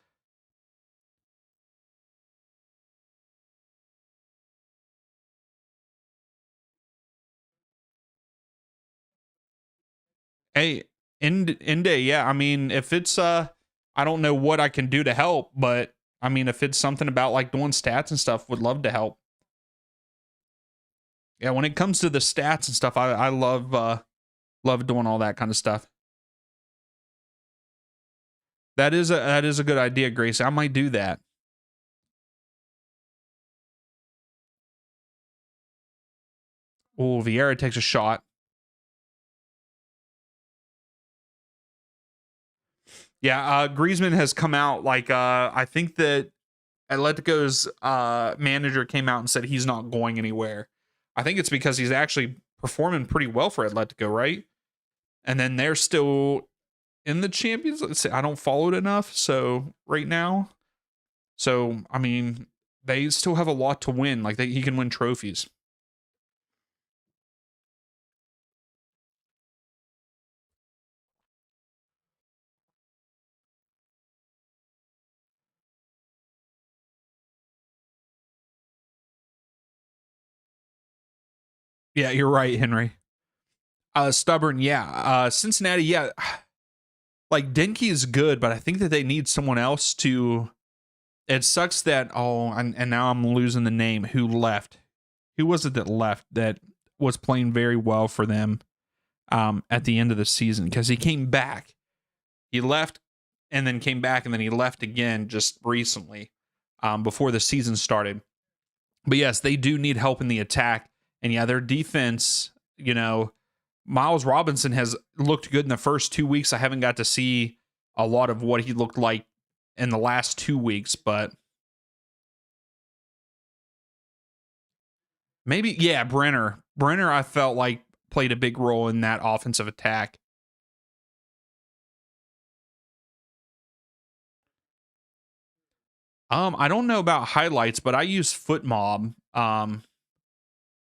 Hey, Inde, yeah. I mean, if it's I don't know what I can do to help, but I mean, if it's something about like doing stats and stuff, would love to help. Yeah, when it comes to the stats and stuff, I love doing all that kind of stuff. That is a good idea, Grace. I might do that. Oh, Vieira takes a shot. Yeah, Griezmann has come out like I think that Atletico's manager came out and said he's not going anywhere. I think it's because he's actually performing pretty well for Atletico, right? And then they're still in the Champions. Let's say I don't follow it enough, so right now. So I mean, they still have a lot to win. Like he can win trophies. Yeah, you're right, Henry. Stubborn, yeah. Cincinnati, yeah. Like Denke is good, but I think that they need someone else to. It sucks that and now I'm losing the name. Who left? Who was it that left that was playing very well for them at the end of the season? Because he came back, he left, and then came back, and then he left again just recently before the season started. But yes, they do need help in the attack, And yeah, their defense, Miles Robinson has looked good in the first 2 weeks. I haven't got to see a lot of what he looked like in the last 2 weeks, but maybe, yeah, Brenner. Brenner, I felt like played a big role in that offensive attack. I don't know about highlights, but I use FootMob.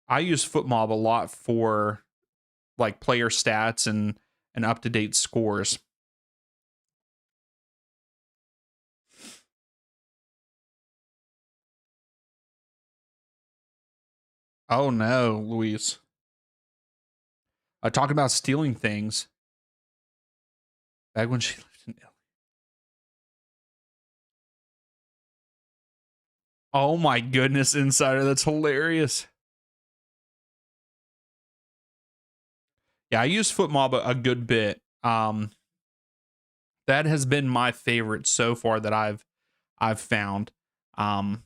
I use FootMob a lot for like player stats and up to date scores. Oh no, Luis. Talking about stealing things. Back when she lived in Italy. Oh my goodness, Insider. That's hilarious. Yeah, I use FootMob a good bit. That has been my favorite so far that I've found. And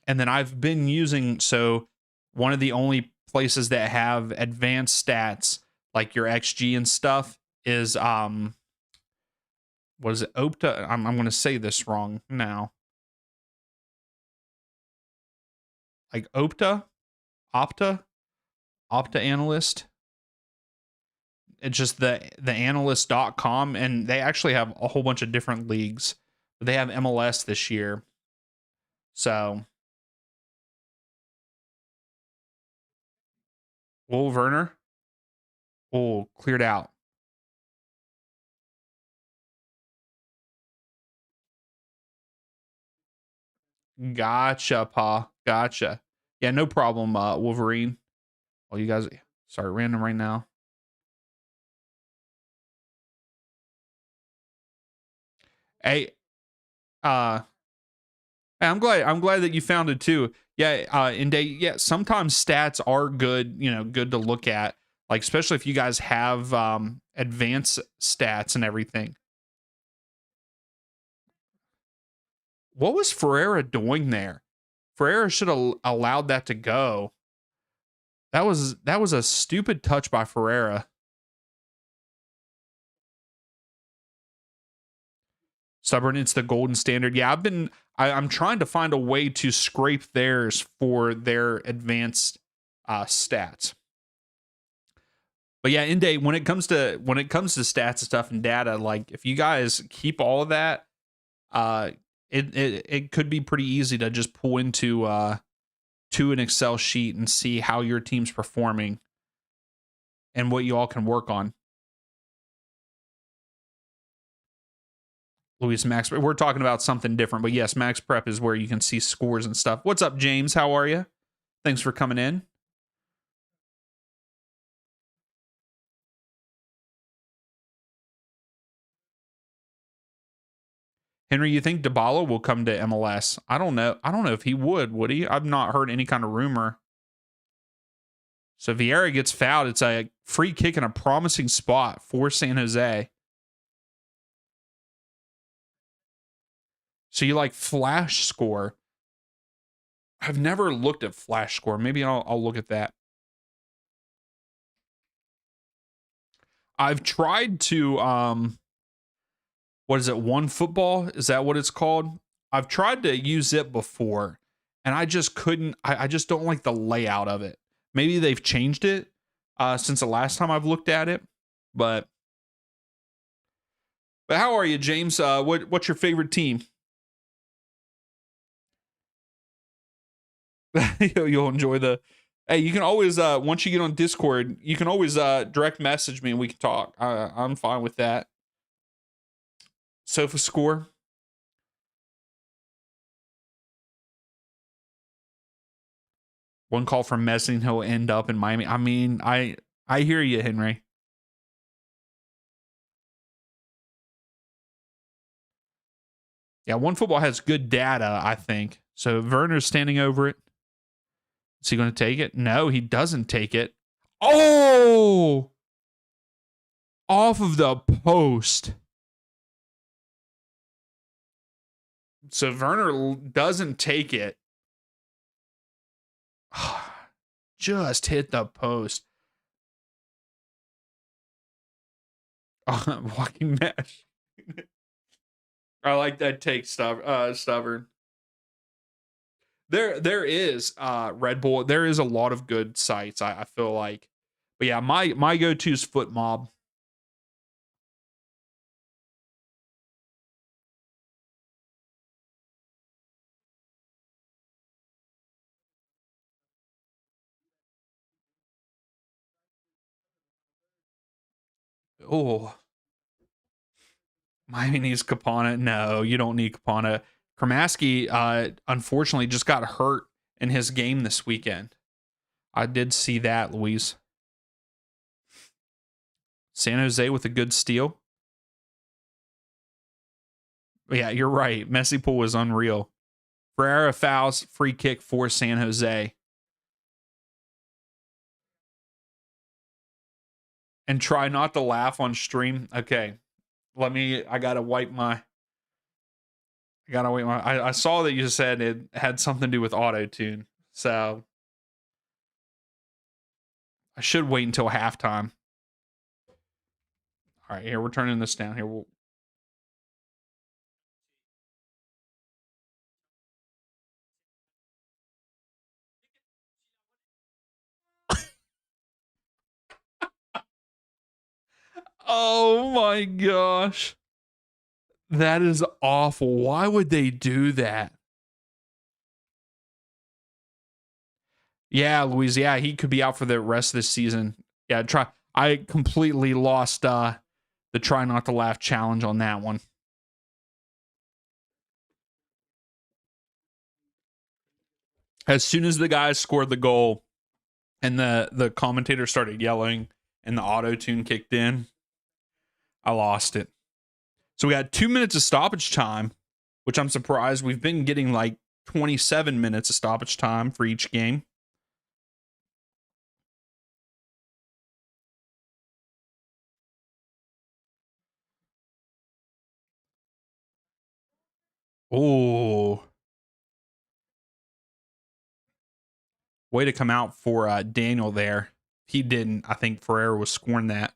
then I've been using, so one of the only places that have advanced stats like your XG and stuff is what is it, Opta? I'm going to say this wrong now. Like Opta Analyst. It's just the analyst.com, and they actually have a whole bunch of different leagues. They have MLS this year. So Will Werner. Oh, cleared out. Gotcha, Pa. Gotcha. Yeah, no problem, Wolverine. Well, you guys, sorry, random right now. Hey, uh, I'm glad that you found it too. Yeah, and yeah, sometimes stats are good, good to look at. Like, especially if you guys have advanced stats and everything. What was Ferreira doing there? Ferreira should have allowed that to go. That was a stupid touch by Ferreira. Stubborn, it's the golden standard. Yeah, I'm trying to find a way to scrape theirs for their advanced stats. But yeah, in day when it comes to stats and stuff and data, like if you guys keep all of that, it could be pretty easy to just pull into to an Excel sheet and see how your team's performing and what you all can work on. Luis, Max, we're talking about something different, but yes, Max Prep is where you can see scores and stuff. What's up, James? How are you? Thanks for coming in. Henry, you think Dybala will come to MLS? I don't know. I don't know if he would he? I've not heard any kind of rumor. So Vieira gets fouled. It's a free kick in a promising spot for San Jose. So you like flash score. I've never looked at flash score. Maybe I'll look at that. I've tried to what is it? One Football? Is that what it's called? I've tried to use it before and I just couldn't. I just don't like the layout of it. Maybe they've changed it since the last time I've looked at it, but how are you, James? What's your favorite team? You'll enjoy the. Hey, you can always once you get on Discord, you can always direct message me and we can talk. I'm fine with that. Sofa score. One call from Messing, he'll end up in Miami. I mean, I hear you, Henry. Yeah, One Football has good data, I think. So Werner's standing over it. Is he going to take it? No, he doesn't take it. Oh! Off of the post. So Werner doesn't take it. just hit the post. Walking mesh. I like that take, stubborn. There is Red Bull. There is a lot of good sites, I feel like. But yeah, my go-to is Foot Mob. Oh, Miami needs Capana. No, you don't need Capana. Kramaski, unfortunately, just got hurt in his game this weekend. I did see that, Luis. San Jose with a good steal. Yeah, you're right. Messi pool was unreal. Ferreira fouls, free kick for San Jose. And try not to laugh on stream. Okay. I gotta wipe my I saw that you said it had something to do with auto tune. So I should wait until halftime. All right, here we're turning this down. Here we'll Oh my gosh. That is awful. Why would they do that? Yeah, Luis. Yeah, he could be out for the rest of the season. Yeah, I completely lost the try not to laugh challenge on that one. As soon as the guys scored the goal and the commentator started yelling and the auto tune kicked in, I lost it. So we got 2 minutes of stoppage time, which I'm surprised. We've been getting like 27 minutes of stoppage time for each game. Oh, way to come out for Daniel there. He didn't. I think Ferreira was scoring that.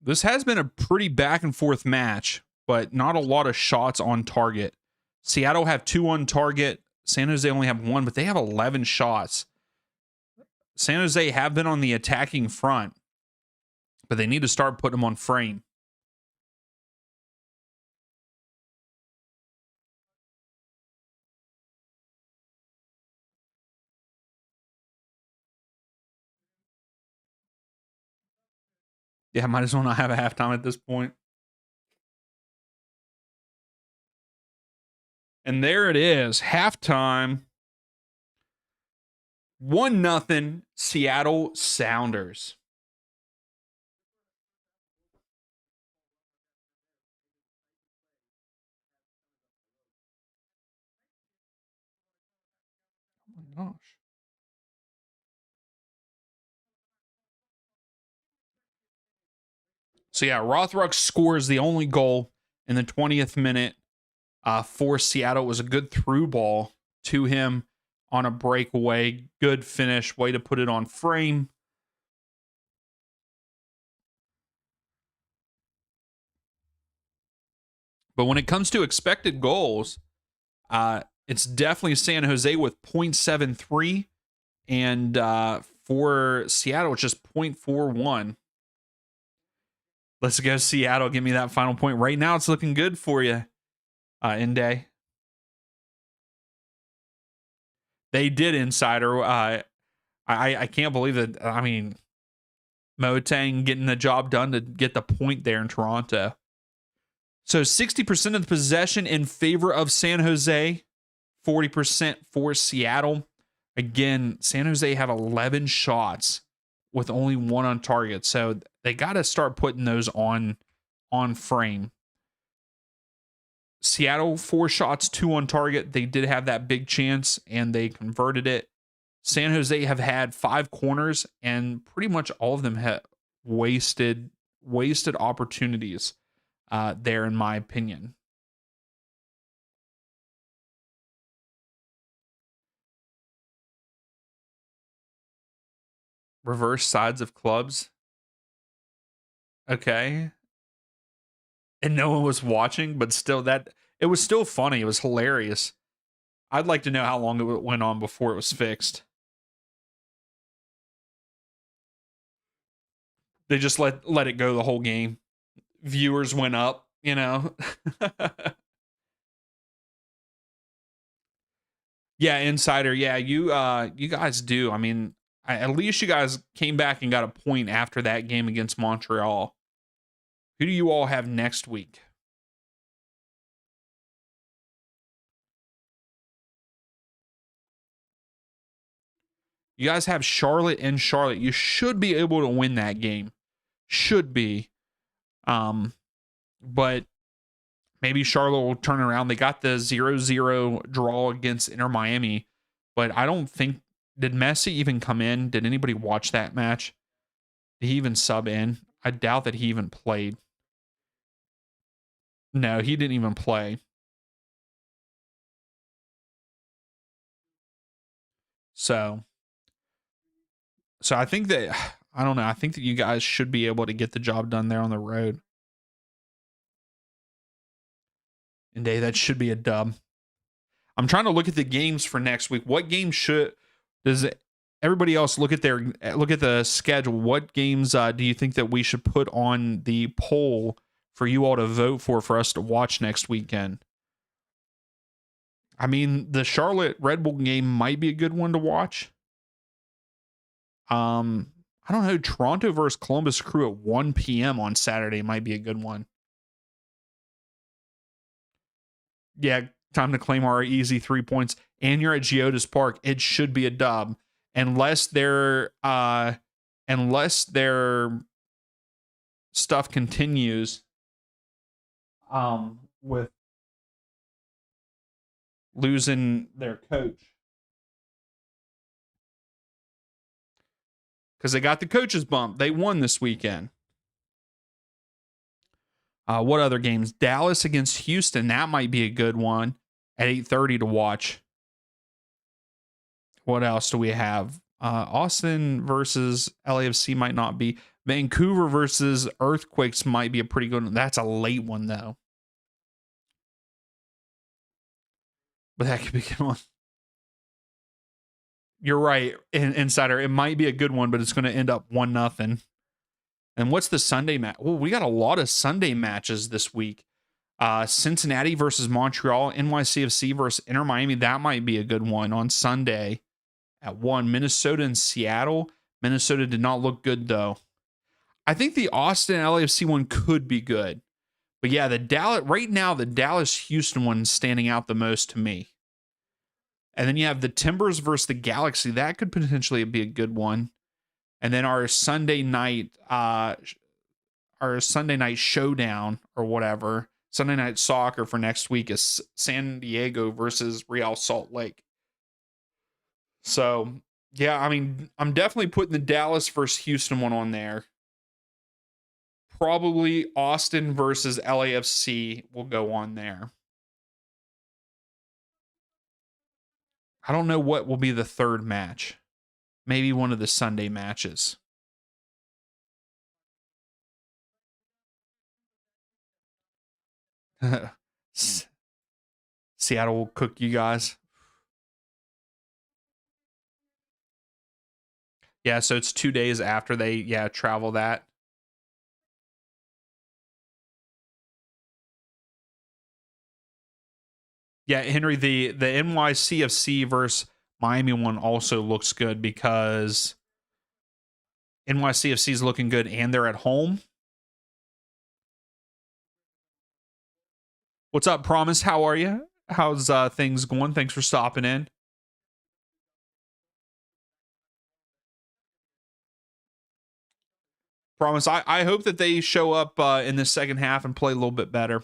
This has been a pretty back and forth match, but not a lot of shots on target. Seattle have 2 on target. San Jose only have 1, but they have 11 shots. San Jose have been on the attacking front, but they need to start putting them on frame. Yeah, might as well not have a halftime at this point. And there it is, halftime. 1-0 Seattle Sounders. Oh my gosh. So yeah, Rothrock scores the only goal in the 20th minute for Seattle. It was a good through ball to him on a breakaway. Good finish. Way to put it on frame. But when it comes to expected goals, it's definitely San Jose with 0.73. And for Seattle, it's just 0.41. Let's go, Seattle. Give me that final point. Right now, it's looking good for you, Inde. They did, Insider. I can't believe that. I mean, Motang getting the job done to get the point there in Toronto. So 60% of the possession in favor of San Jose, 40% for Seattle. Again, San Jose have 11 shots with only 1 on target. So they got to start putting those on frame. Seattle, 4 shots, 2 on target. They did have that big chance and they converted it. San Jose have had 5 corners and pretty much all of them have wasted opportunities there, in my opinion. Reverse sides of clubs. Okay. And no one was watching, but still it was still funny. It was hilarious. I'd like to know how long it went on before it was fixed. They just let it go the whole game. Viewers went up, you know. Yeah, Insider. Yeah, you guys do. I mean, at least you guys came back and got a point after that game against Montreal. Who do you all have next week? You guys have Charlotte and Charlotte. You should be able to win that game. Should be. But maybe Charlotte will turn around. They got the 0-0 draw against Inter Miami, but I don't think, did Messi even come in? Did anybody watch that match? Did he even sub in? I doubt that he even played. No, he didn't even play. So I think that, I don't know. I think that you guys should be able to get the job done there on the road. And day, that should be a dub. I'm trying to look at the games for next week. What game does everybody else look at the schedule? What games do you think that we should put on the poll for you all to vote for us to watch next weekend? I mean, the Charlotte Red Bull game might be a good one to watch. I don't know. Toronto versus Columbus Crew at 1 p.m. on Saturday might be a good one. Yeah, time to claim our easy 3 points. And you're at Geodis Park. It should be a dub. Unless their stuff continues with losing their coach. Because they got the coaches bump. They won this weekend. What other games? Dallas against Houston. That might be a good one at 8:30 to watch. What else do we have? Austin versus LAFC might not be. Vancouver versus Earthquakes might be a pretty good one. That's a late one, though. But that could be a good one. You're right, Insider. It might be a good one, but it's going to end up 1-0. And what's the Sunday match? Well, we got a lot of Sunday matches this week. Cincinnati versus Montreal, NYCFC versus Inter Miami. That might be a good one on Sunday at 1. Minnesota and Seattle. Minnesota did not look good, though. I think the Austin LAFC one could be good. But yeah, the Dallas Houston one is standing out the most to me. And then you have the Timbers versus the Galaxy. That could potentially be a good one. And then our Sunday night showdown or whatever, Sunday night soccer for next week is San Diego versus Real Salt Lake. So, yeah, I mean, I'm definitely putting the Dallas versus Houston one on there. Probably Austin versus LAFC will go on there. I don't know what will be the third match. Maybe one of the Sunday matches. Seattle will cook you guys. Yeah, so it's 2 days after they travel that. Yeah, Henry, the NYCFC versus Miami one also looks good because NYCFC is looking good and they're at home. What's up, Promise? How are you? How's things going? Thanks for stopping in. Promise, I hope that they show up in the second half and play a little bit better.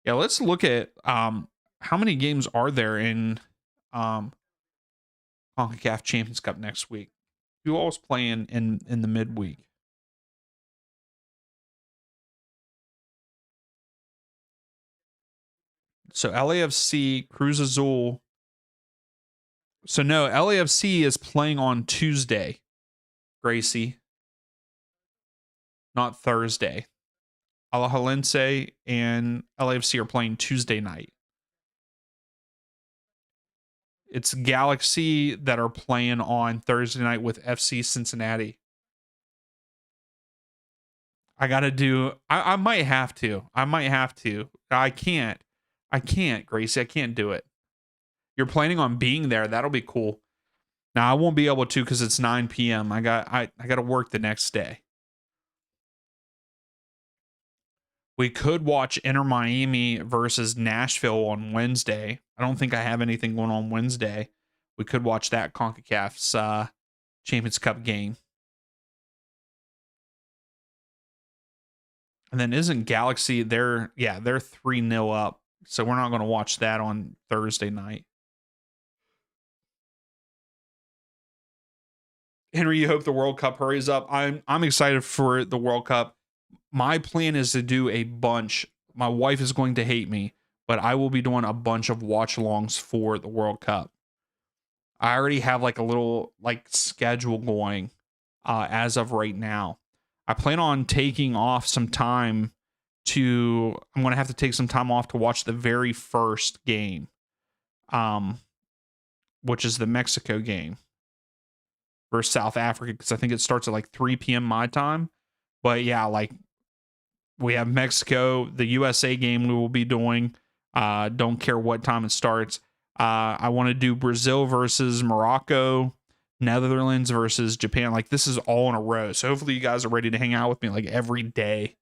Yeah, let's look at how many games are there in CONCACAF Champions Cup next week. Who all's playing in the midweek? So LAFC, Cruz Azul. So no, LAFC is playing on Tuesday. Gracie, not Thursday. Alajuelense and LAFC are playing Tuesday night. It's Galaxy that are playing on Thursday night with FC Cincinnati. I gotta do. I might have to. I can't. Gracie. I can't do it. You're planning on being there. That'll be cool. Now I won't be able to because it's 9 p.m. I got to work the next day. We could watch Inter Miami versus Nashville on Wednesday. I don't think I have anything going on Wednesday. We could watch that CONCACAF's Champions Cup game. And then isn't Galaxy, they're 3-0 up. So we're not going to watch that on Thursday night. Henry, you hope the World Cup hurries up. I'm excited for the World Cup. My plan is to do a bunch. My wife is going to hate me, but I will be doing a bunch of watch-alongs for the World Cup. I already have like a little like schedule going as of right now. I plan on taking off some time I'm going to have to take some time off to watch the very first game, which is the Mexico game versus South Africa, because I think it starts at like 3 p.m. my time. But yeah, like we have Mexico, the USA game we will be doing. Don't care what time it starts. I want to do Brazil versus Morocco, Netherlands versus Japan. Like this is all in a row. So hopefully you guys are ready to hang out with me like every day.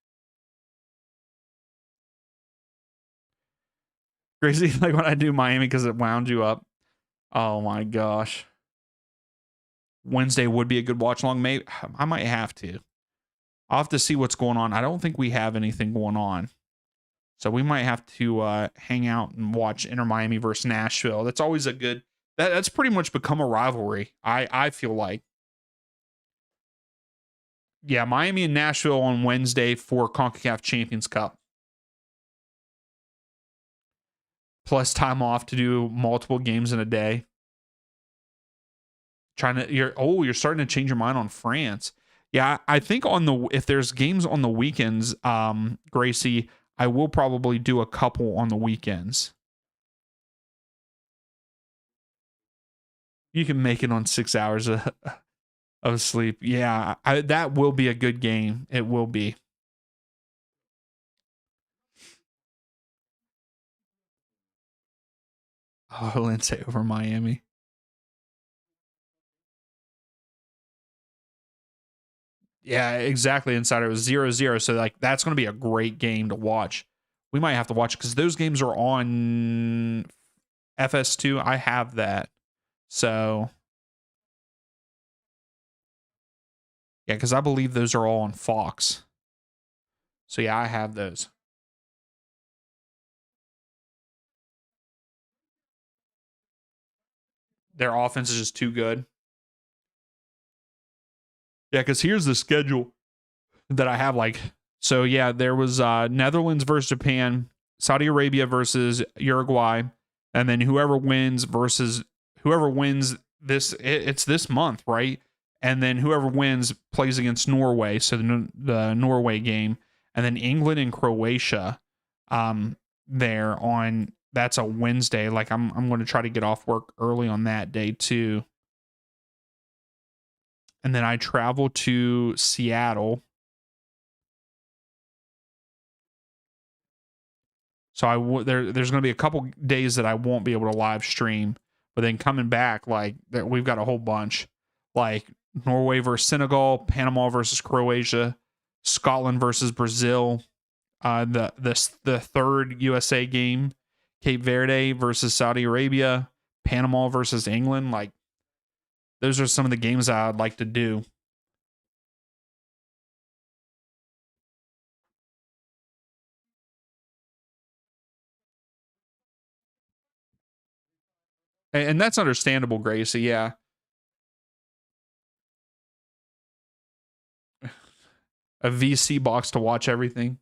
Crazy, like when I do Miami because it wound you up. Oh my gosh. Wednesday would be a good watch along. Maybe I might have to. I'll have to see what's going on. I don't think we have anything going on. So we might have to hang out and watch Inter Miami versus Nashville. That's always a good that's pretty much become a rivalry. I feel like. Yeah, Miami and Nashville on Wednesday for CONCACAF Champions Cup. Plus time off to do multiple games in a day. You're starting to change your mind on France. Yeah, I think if there's games on the weekends, Gracie, I will probably do a couple on the weekends. You can make it on 6 hours of sleep. Yeah, that will be a good game. It will be. Oh, Lindsay over Miami. Yeah, exactly. Insider, it was 0-0. So like that's going to be a great game to watch. We might have to watch it because those games are on FS2. I have that. So yeah, because I believe those are all on Fox. So yeah, I have those. Their offense is just too good. Yeah, because here's the schedule that I have. Like, so yeah, there was Netherlands versus Japan, Saudi Arabia versus Uruguay, and then whoever wins this, it's this month, right? And then whoever wins plays against Norway, so the Norway game, and then England and Croatia, there on that's a Wednesday. Like I'm going to try to get off work early on that day too. And then I travel to Seattle. So there's going to be a couple days that I won't be able to live stream, but then coming back, like we've got a whole bunch, like Norway versus Senegal, Panama versus Croatia, Scotland versus Brazil, the third USA game, Cape Verde versus Saudi Arabia, Panama versus England. Like those are some of the games I'd like to do. And that's understandable, Gracie. Yeah. A VC box to watch everything.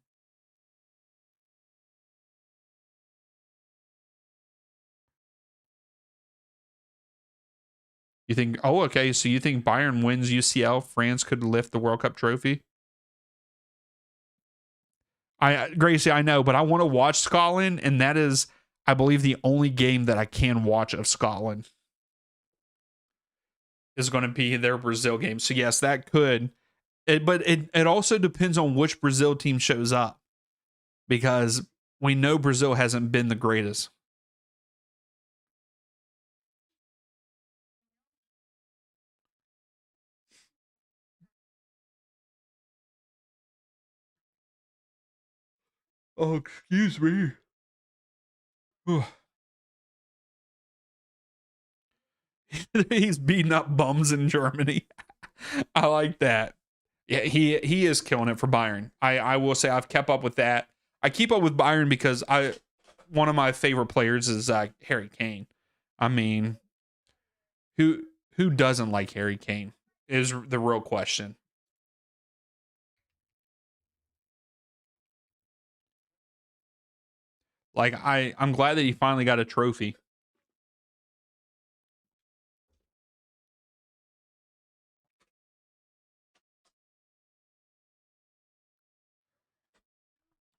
You think, oh, okay, so you think Bayern wins UCL, France could lift the World Cup trophy? Gracie, I know, but I want to watch Scotland, and that is, I believe, the only game that I can watch of Scotland is going to be their Brazil game. So yes, that could. But it also depends on which Brazil team shows up, because we know Brazil hasn't been the greatest. Oh, excuse me. He's beating up bums in Germany. I like that. Yeah, he is killing it for Bayern. I will say I've kept up with that. I keep up with Bayern because one of my favorite players is Harry Kane. I mean, who who doesn't like Harry Kane is the real question. Like I'm glad that he finally got a trophy.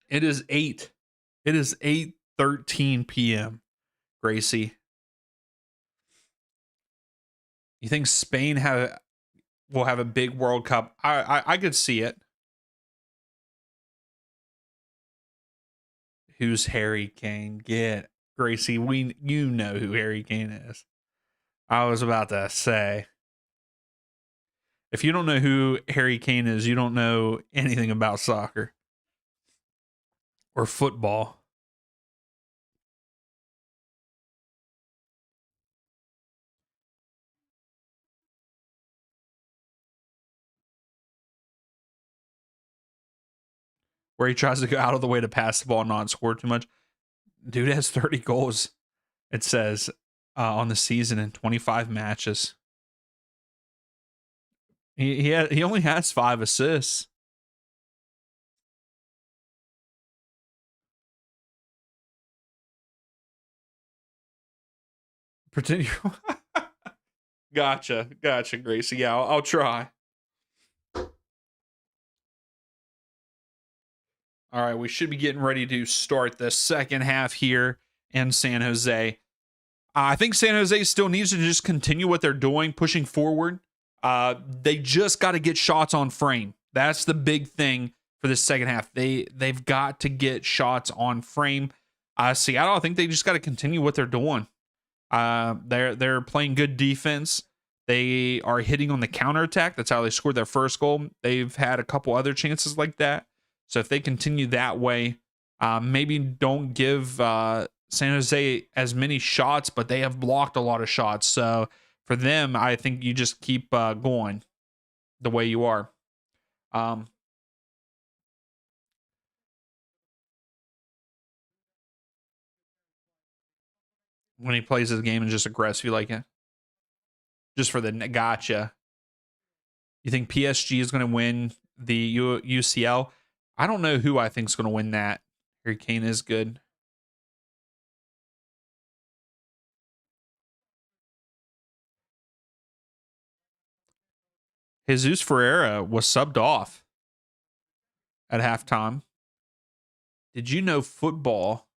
It is 8. It is 8:13 p.m. Gracie. You think Spain will have a big World Cup? I could see it. Who's Harry Kane? Get Gracie. You know who Harry Kane is. I was about to say, if you don't know who Harry Kane is, you don't know anything about soccer or football. Where he tries to go out of the way to pass the ball and not score too much. Dude has 30 goals, it says, on the season in 25 matches. He only has 5 assists. Pretend you Gotcha, Gracie. Yeah, I'll try. All right, we should be getting ready to start the second half here in San Jose. I think San Jose still needs to just continue what they're doing, pushing forward. They just got to get shots on frame. That's the big thing for this second half. They've got to get shots on frame. Seattle, I think they just got to continue what they're doing. They're playing good defense. They are hitting on the counterattack. That's how they scored their first goal. They've had a couple other chances like that. So if they continue that way, maybe don't give San Jose as many shots, but they have blocked a lot of shots. So for them, I think you just keep going the way you are. When he plays his game and just aggressive, you like it? Just for the gotcha. You think PSG is going to win the UCL? I don't know who I think is going to win that. Harry Kane is good. Jesus Ferreira was subbed off at halftime. Did you know football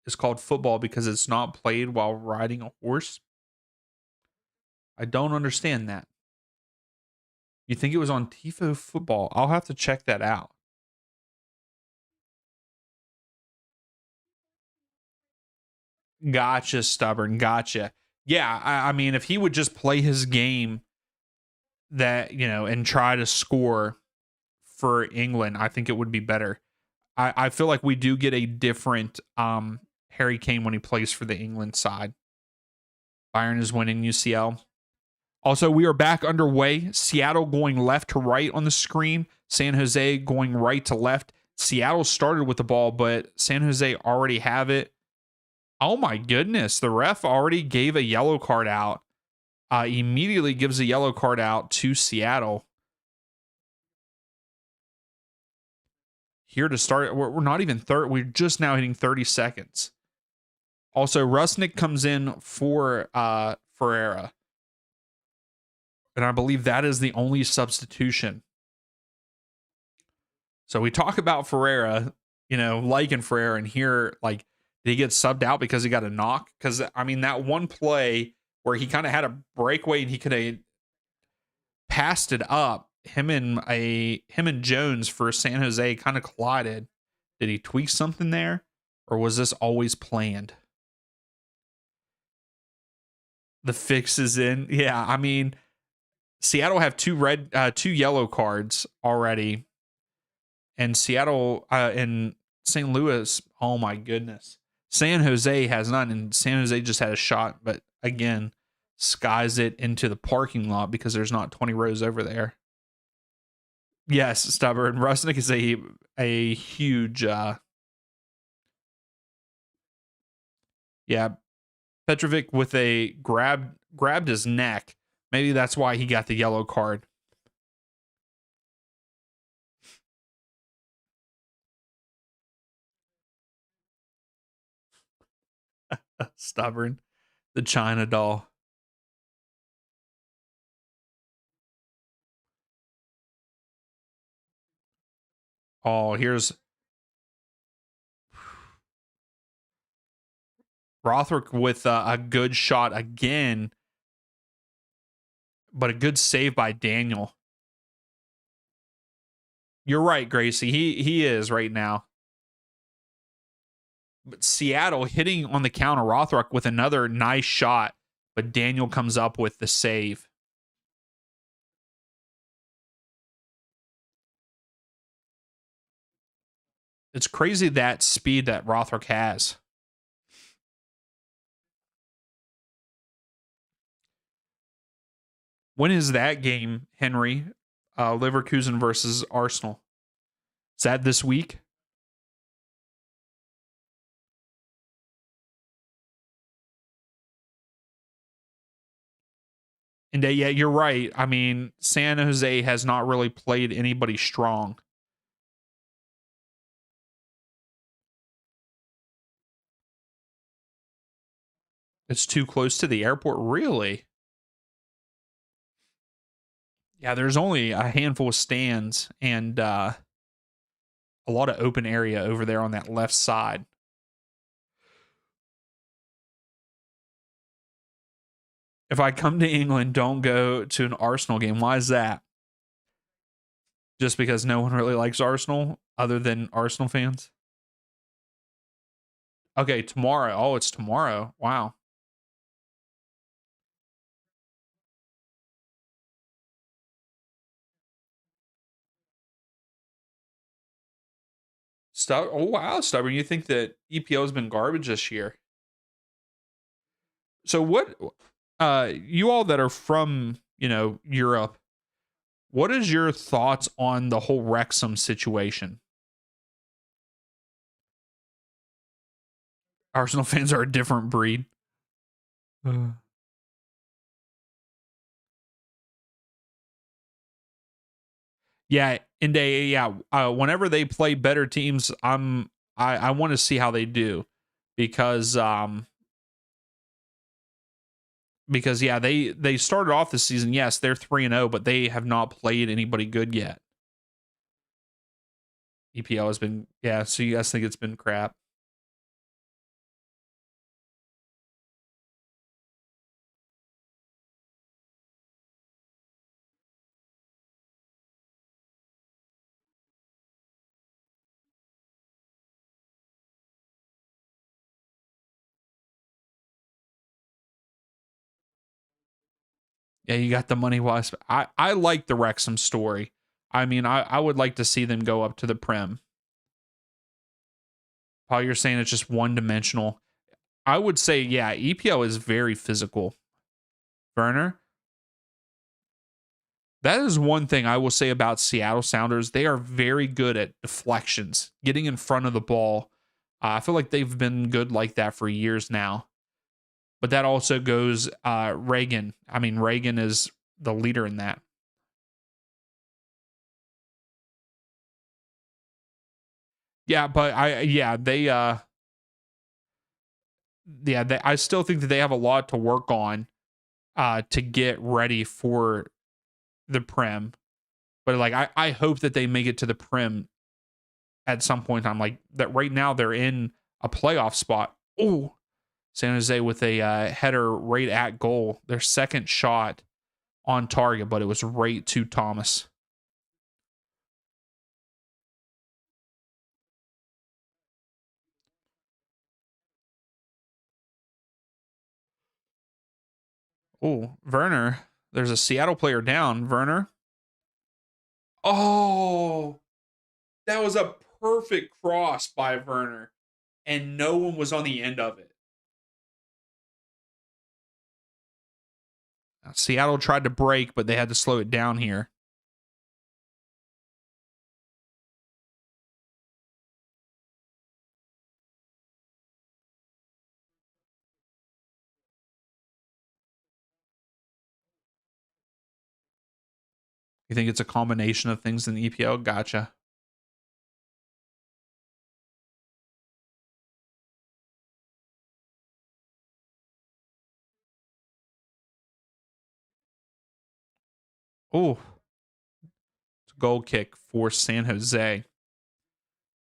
is called football because it's not played while riding a horse? I don't understand that. You think it was on Tifo Football? I'll have to check that out. Gotcha, stubborn. Gotcha. Yeah, I mean, if he would just play his game and try to score for England, I think it would be better. I feel like we do get a different Harry Kane when he plays for the England side. Bayern is winning UCL. Also, we are back underway. Seattle going left to right on the screen. San Jose going right to left. Seattle started with the ball, but San Jose already have it. Oh my goodness. The ref already gave a yellow card out. Immediately gives a yellow card out to Seattle. Here to start. We're not even third. We're just now hitting 30 seconds. Also, Rusnik comes in for Ferreira. And I believe that is the only substitution. So we talk about Ferreira, liking Ferreira, and here, like, did he get subbed out because he got a knock? Because, I mean, that one play where he kind of had a breakaway and he could have passed it up, him and Jones for San Jose kind of collided. Did he tweak something there? Or was this always planned? The fix is in. Yeah, I mean, Seattle have two yellow cards already. And Seattle and St. Louis, oh my goodness. San Jose has none, and San Jose just had a shot, but again, skies it into the parking lot because there's not 20 rows over there. Yes, stubborn. Rusnik is a huge yeah. Petrovic with a grabbed his neck. Maybe that's why he got the yellow card. Stubborn. The China doll. Oh, here's Rothrick with a good shot again, but a good save by Daniel. You're right, Gracie. He is right now. But Seattle hitting on the counter, Rothrick with another nice shot, but Daniel comes up with the save. It's crazy that speed that Rothrick has. When is that game, Henry? Leverkusen versus Arsenal. Is that this week? And yeah, you're right. I mean, San Jose has not really played anybody strong. It's too close to the airport, really. Yeah, there's only a handful of stands and a lot of open area over there on that left side. If I come to England, don't go to an Arsenal game. Why is that? Just because no one really likes Arsenal other than Arsenal fans? Okay, tomorrow. Oh, it's tomorrow. Wow. Oh wow, Stubborn. You think that EPO has been garbage this year? So what you all that are from, Europe, what is your thoughts on the whole Wrexham situation? Arsenal fans are a different breed. Yeah, and whenever they play better teams, I want to see how they do because yeah, they started off the season, yes, they're 3-0, but they have not played anybody good yet. EPL has been, yeah, so you guys think it's been crap? Yeah, you got the money wise. I like the Wrexham story. I mean, I would like to see them go up to the Prem. Paul, you're saying it's just one dimensional. I would say, yeah, EPL is very physical. Werner, that is one thing I will say about Seattle Sounders. They are very good at deflections, getting in front of the ball. I feel like they've been good like that for years now. But that also goes Reagan. I mean, Reagan is the leader in that. Yeah, but I still think that they have a lot to work on to get ready for the Prem. But like I hope that they make it to the Prem at some point in time. Like that right now they're in a playoff spot. Oh, San Jose with a header right at goal. Their second shot on target, but it was right to Thomas. Oh, Werner. There's a Seattle player down. Werner. Oh, that was a perfect cross by Werner, and no one was on the end of it. Seattle tried to break, but they had to slow it down here. You think it's a combination of things in the EPL? Gotcha. Oh, goal kick for San Jose.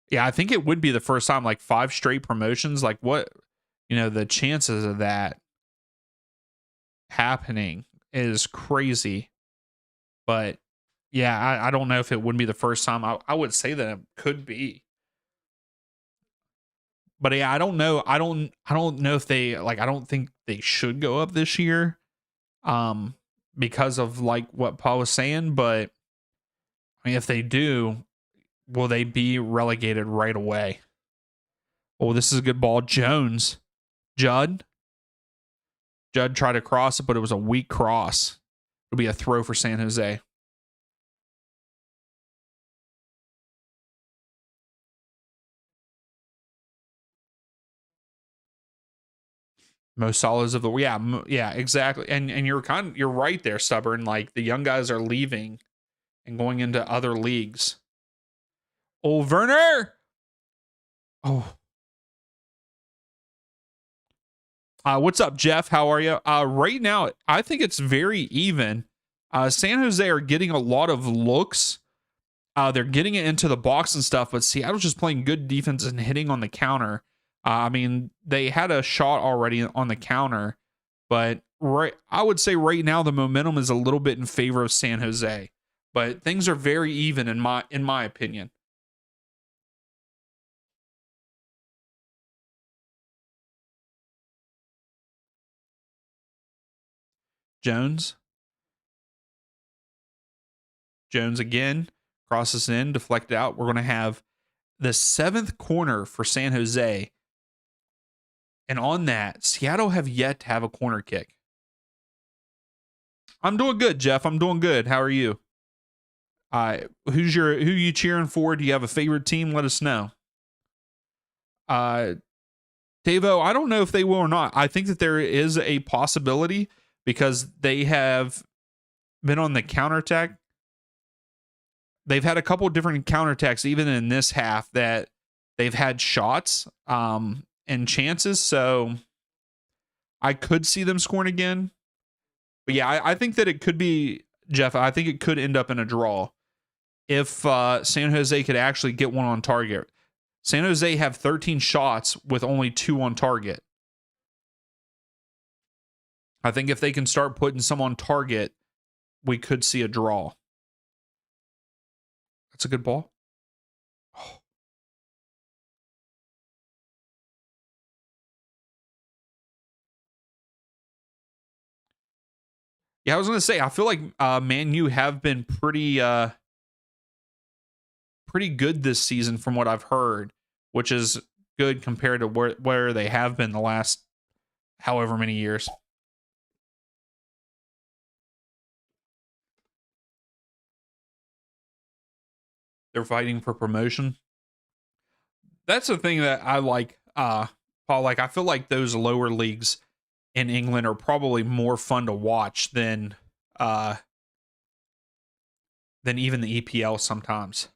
Yeah, I think it would be the first time, like 5 straight promotions. Like, what, the chances of that happening is crazy. But yeah, I don't know if it would be the first time. I would say that it could be. But yeah, I don't know. I don't know if they like I don't think they should go up this year. Because of like what Paul was saying, but I mean if they do, will they be relegated right away? Oh, this is a good ball. Jones. Judd. Judd tried to cross it, but it was a weak cross. It'll be a throw for San Jose. Most solids of the yeah, exactly. And you're right there, stubborn. Like the young guys are leaving and going into other leagues. Oh, Werner. Oh. What's up, Jeff? How are you? Right now, I think it's very even. San Jose are getting a lot of looks. They're getting it into the box and stuff, but Seattle's just playing good defense and hitting on the counter. I mean, they had a shot already on the counter, but I would say right now the momentum is a little bit in favor of San Jose, but things are very even in my opinion. Jones, Jones again crosses in, deflected out. We're going to have the 7th corner for San Jose. And on that, Seattle have yet to have a corner kick. I'm doing good, Jeff. I'm doing good. How are you? Who you cheering for? Do you have a favorite team? Let us know. Uh Davo, I don't know if they will or not. I think that there is a possibility because they have been on the counterattack. They've had a couple different counterattacks even in this half that they've had shots and chances. So I could see them scoring again. But yeah, I think that it could be, Jeff. I think it could end up in a draw if San Jose could actually get one on target. San Jose have 13 shots with only 2 on target. I think if they can start putting some on target, we could see a draw. That's a good ball. Oh. Yeah, I was going to say, I feel like Man U have been pretty good this season from what I've heard, which is good compared to where they have been the last however many years. They're fighting for promotion. That's the thing that I like, Paul. Like, I feel like those lower leagues in England are probably more fun to watch uh, than even the EPL sometimes.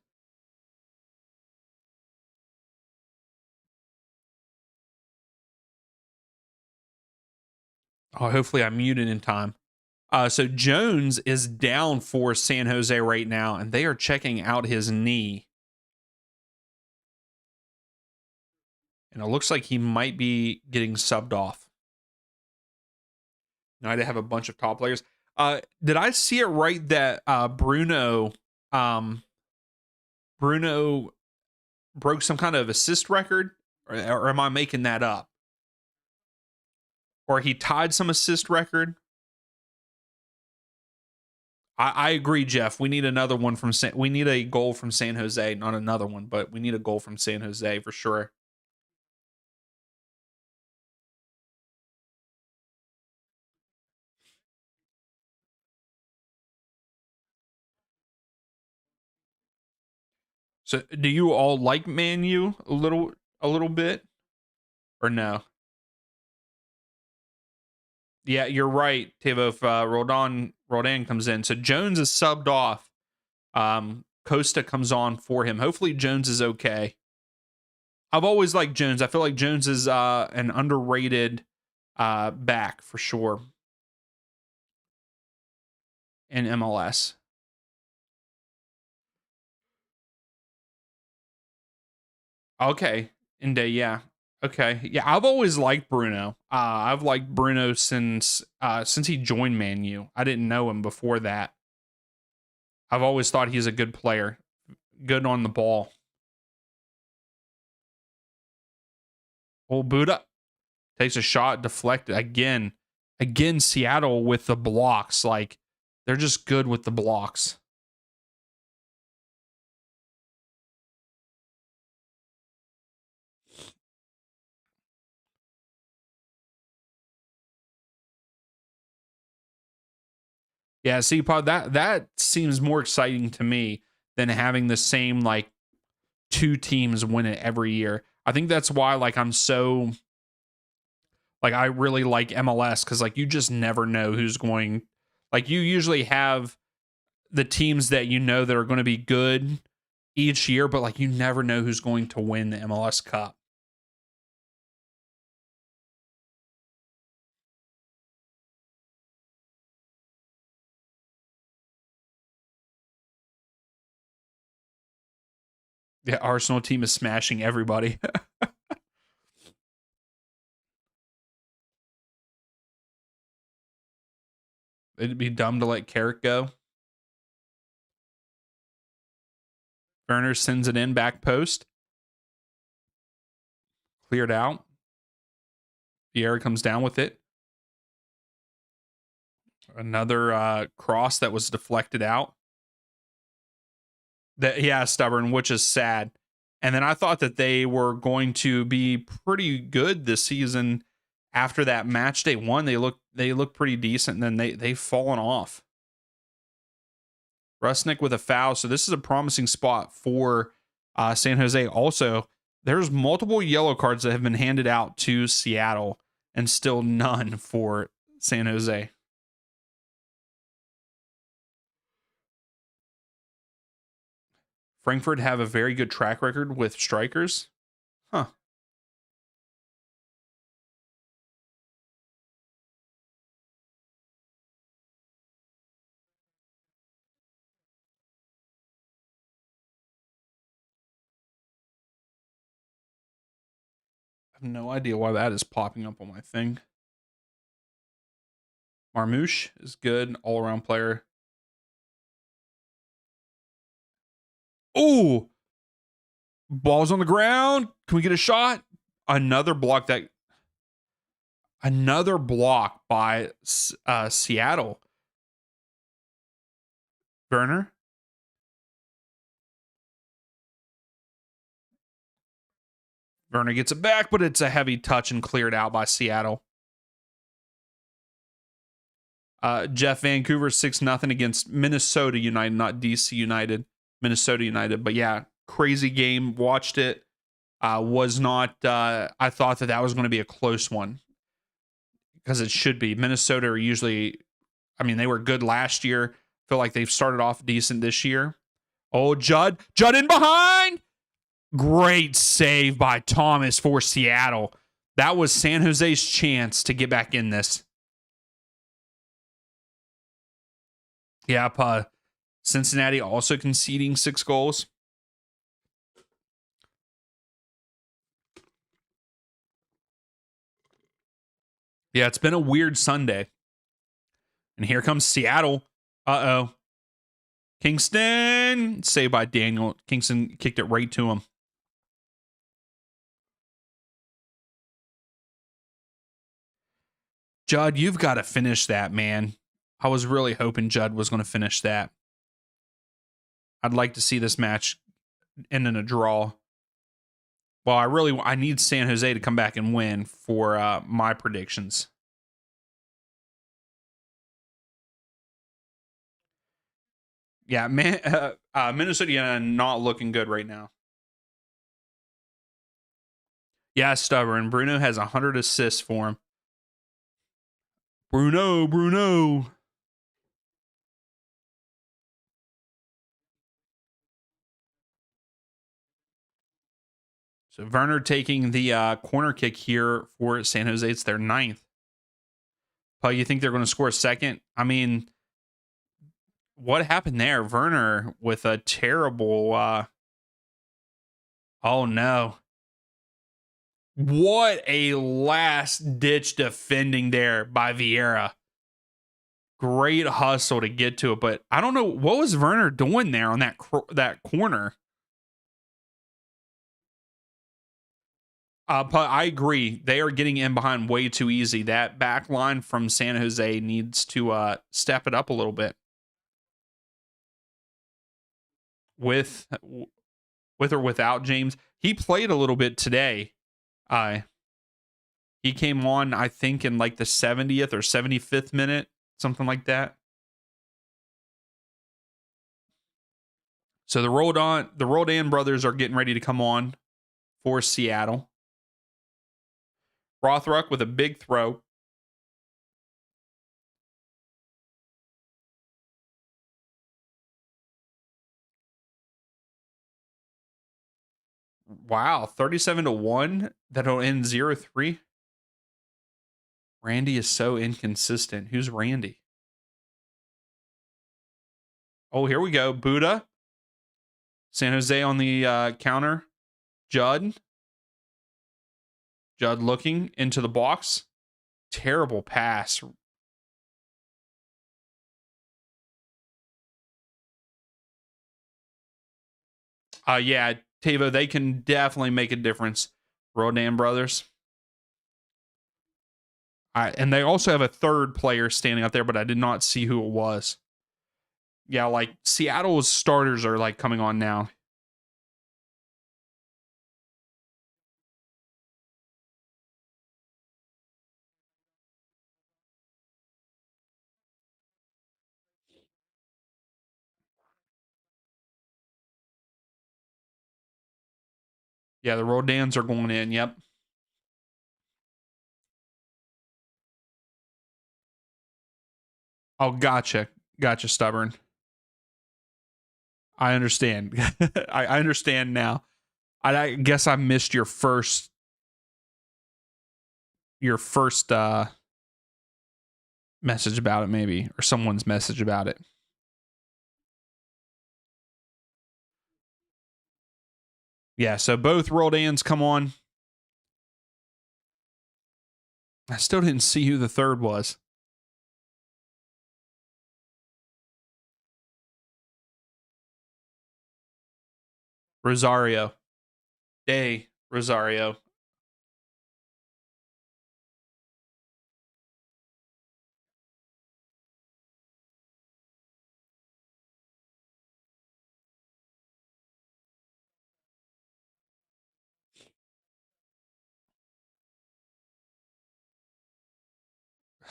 Oh, hopefully I muted in time. So Jones is down for San Jose right now, and they are checking out his knee. And it looks like he might be getting subbed off. Now they have a bunch of top players. Did I see it right that Bruno broke some kind of assist record? Or am I making that up? Or he tied some assist record? I agree, Jeff. We need another one from we need a goal from San Jose, not another one, but we need a goal from San Jose for sure. So, do you all like Man U a little bit, or no? Yeah, you're right, Tavo. If Roldan comes in, so Jones is subbed off. Costa comes on for him. Hopefully, Jones is okay. I've always liked Jones. I feel like Jones is an underrated back for sure in MLS. Okay, yeah. Okay, yeah. I've always liked Bruno. I've liked Bruno since he joined Man U. I didn't know him before that. I've always thought he's a good player, good on the ball. Old Buddha takes a shot, deflected again. Again, Seattle with the blocks. Like, they're just good with the blocks. Yeah, see, Pod, that seems more exciting to me than having the same like two teams win it every year. I think that's why like I'm so like I really like MLS because like you just never know who's going. Like you usually have the teams that you know that are going to be good each year, but like you never know who's going to win the MLS Cup. The Arsenal team is smashing everybody. It'd be dumb to let Carrick go. Werner sends it in back post. Cleared out. Pierre comes down with it. Another cross that was deflected out. Yeah, stubborn, which is sad. And then I thought that they were going to be pretty good this season. After that match day one, they look pretty decent, and then they've fallen off. Rusnik with a foul, so this is a promising spot for San Jose. Also, there's multiple yellow cards that have been handed out to Seattle, and still none for San Jose. Frankfurt have a very good track record with strikers. Huh. I have no idea why that is popping up on my thing. Marmouche is good, all-around player. Oh, ball's on the ground. Can we get a shot? Another block by Seattle. Werner. Werner gets it back, but it's a heavy touch and cleared out by Seattle. Jeff, Vancouver 6-0 against Minnesota United, not DC United, Minnesota United. But yeah, crazy game. Watched it. Was not. I thought that was going to be a close one because it should be. Minnesota are usually. I mean, they were good last year. Feel like they've started off decent this year. Oh, Judd in behind. Great save by Thomas for Seattle. That was San Jose's chance to get back in this. Yep. Cincinnati also conceding 6 goals. Yeah, it's been a weird Sunday. And here comes Seattle. Uh-oh. Kingston. Saved by Daniel. Kingston kicked it right to him. Judd, you've got to finish that, man. I was really hoping Judd was going to finish that. I'd like to see this match end in a draw. Well, I need San Jose to come back and win for my predictions. Yeah, Minnesota not looking good right now. Yeah, stubborn. Bruno has 100 assists for him. Bruno. So Werner taking the corner kick here for San Jose. It's their 9th. Paul, you think they're going to score a second? I mean, what happened there? Werner with a terrible. Oh no! What a last ditch defending there by Vieira. Great hustle to get to it, but I don't know what was Werner doing there on that corner. But I agree. They are getting in behind way too easy. That back line from San Jose needs to step it up a little bit. With or without James, he played a little bit today. He came on, I think, in like the 70th or 75th minute, something like that. So the Roldan brothers are getting ready to come on for Seattle. Rothruck with a big throw. Wow, 37-1. That'll end 0-3. Randy is so inconsistent. Who's Randy? Oh, here we go. Buddha. San Jose on the counter. Judd looking into the box. Terrible pass. Yeah, Tavo, they can definitely make a difference. Rodan brothers. And they also have a third player standing out there, but I did not see who it was. Yeah, like Seattle's starters are like coming on now. Yeah, the Rodans are going in. Yep. Oh, gotcha. Gotcha, stubborn. I understand. I understand now. I guess I missed your first message about it, maybe, or someone's message about it. Yeah, so both Roldans come on. I still didn't see who the third was. Rosario. Day Rosario.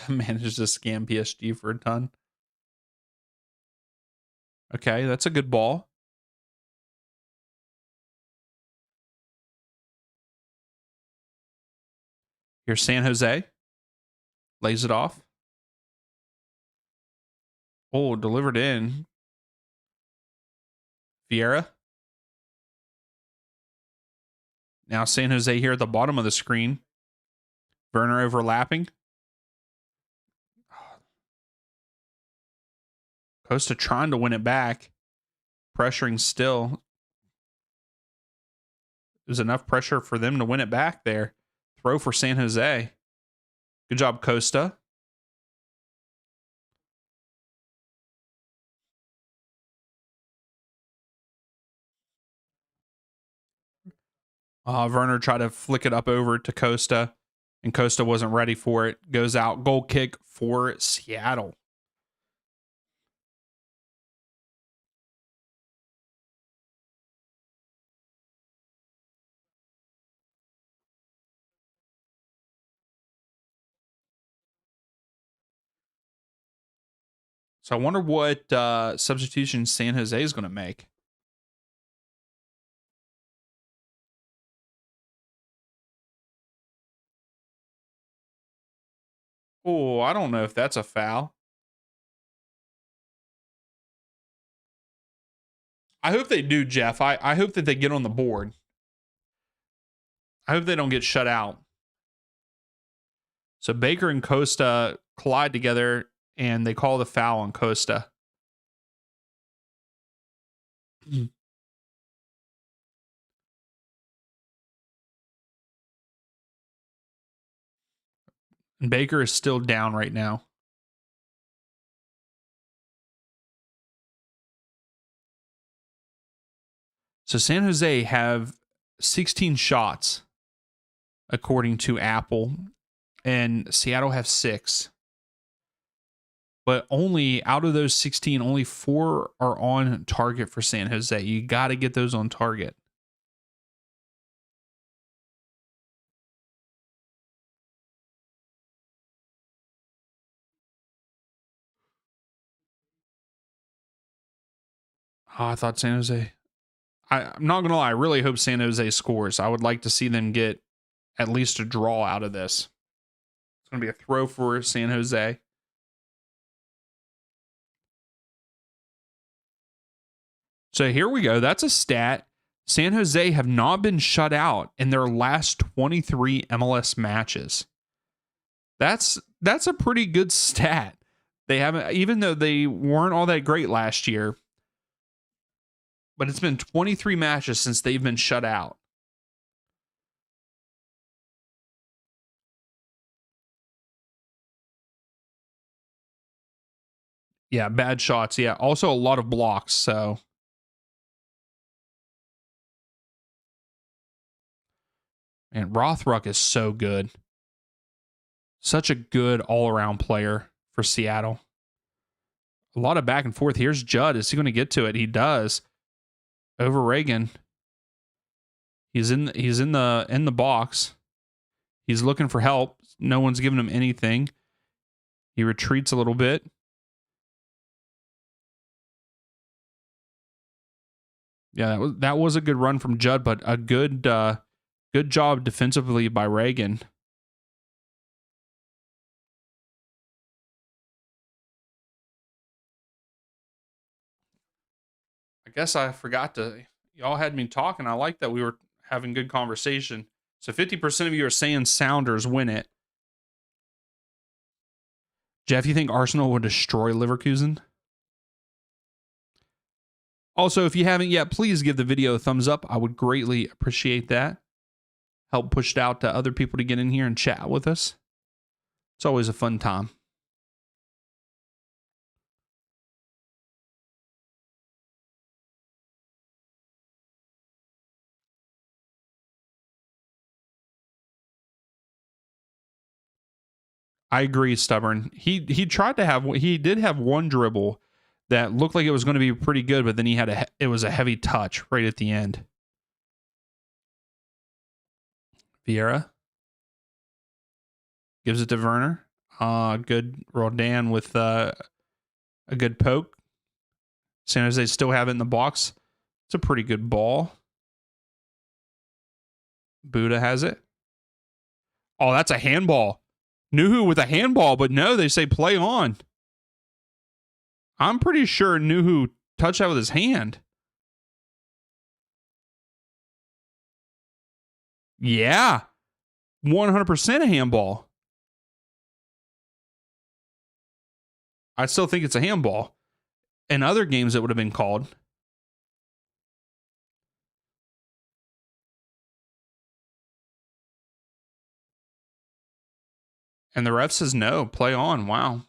Managed to scam PSG for a ton. Okay, that's a good ball. Here's San Jose. Lays it off. Oh, delivered in. Vieira. Now San Jose here at the bottom of the screen. Werner overlapping. Costa trying to win it back. Pressuring still. There's enough pressure for them to win it back there. Throw for San Jose. Good job, Costa. Werner tried to flick it up over to Costa, and Costa wasn't ready for it. Goes out. Goal kick for Seattle. So I wonder what substitution San Jose is going to make. Oh, I don't know if that's a foul. I hope they do, Jeff. I hope that they get on the board. I hope they don't get shut out. So Baker and Costa collide together, and they call the foul on Costa. And Baker is still down right now. So San Jose have 16 shots, according to Apple, and Seattle have 6. But only out of those 16, only 4 are on target for San Jose. You got to get those on target. Oh, I thought San Jose. I'm not going to lie. I really hope San Jose scores. I would like to see them get at least a draw out of this. It's going to be a throw for San Jose. So here we go. That's a stat. San Jose have not been shut out in their last 23 MLS matches. That's a pretty good stat. They haven't, even though they weren't all that great last year, but it's been 23 matches since they've been shut out. Yeah, bad shots. Yeah, also a lot of blocks. So, and Rothruck is so good. Such a good all-around player for Seattle. A lot of back and forth. Here's Judd. Is he going to get to it? He does. Over Reagan. He's in the box. He's looking for help. No one's giving him anything. He retreats a little bit. Yeah, that was a good run from Judd, but a good job defensively by Reagan. I guess I forgot to. Y'all had me talking. I like that we were having good conversation. So 50% of you are saying Sounders win it. Jeff, you think Arsenal would destroy Leverkusen? Also, if you haven't yet, please give the video a thumbs up. I would greatly appreciate that. Help push it out to other people to get in here and chat with us. It's always a fun time. I agree, Stubborn. He did have one dribble that looked like it was going to be pretty good, but then it was a heavy touch right at the end. Vieira gives it to Werner. Good Roldan with a good poke. San Jose still have it in the box. It's a pretty good ball. Buddha has it. Oh, that's a handball. Nuhu with a handball, but no, they say play on. I'm pretty sure Nuhu touched that with his hand. Yeah. 100% a handball. I still think it's a handball. in other games it would have been called. And the ref says no, play on. Wow.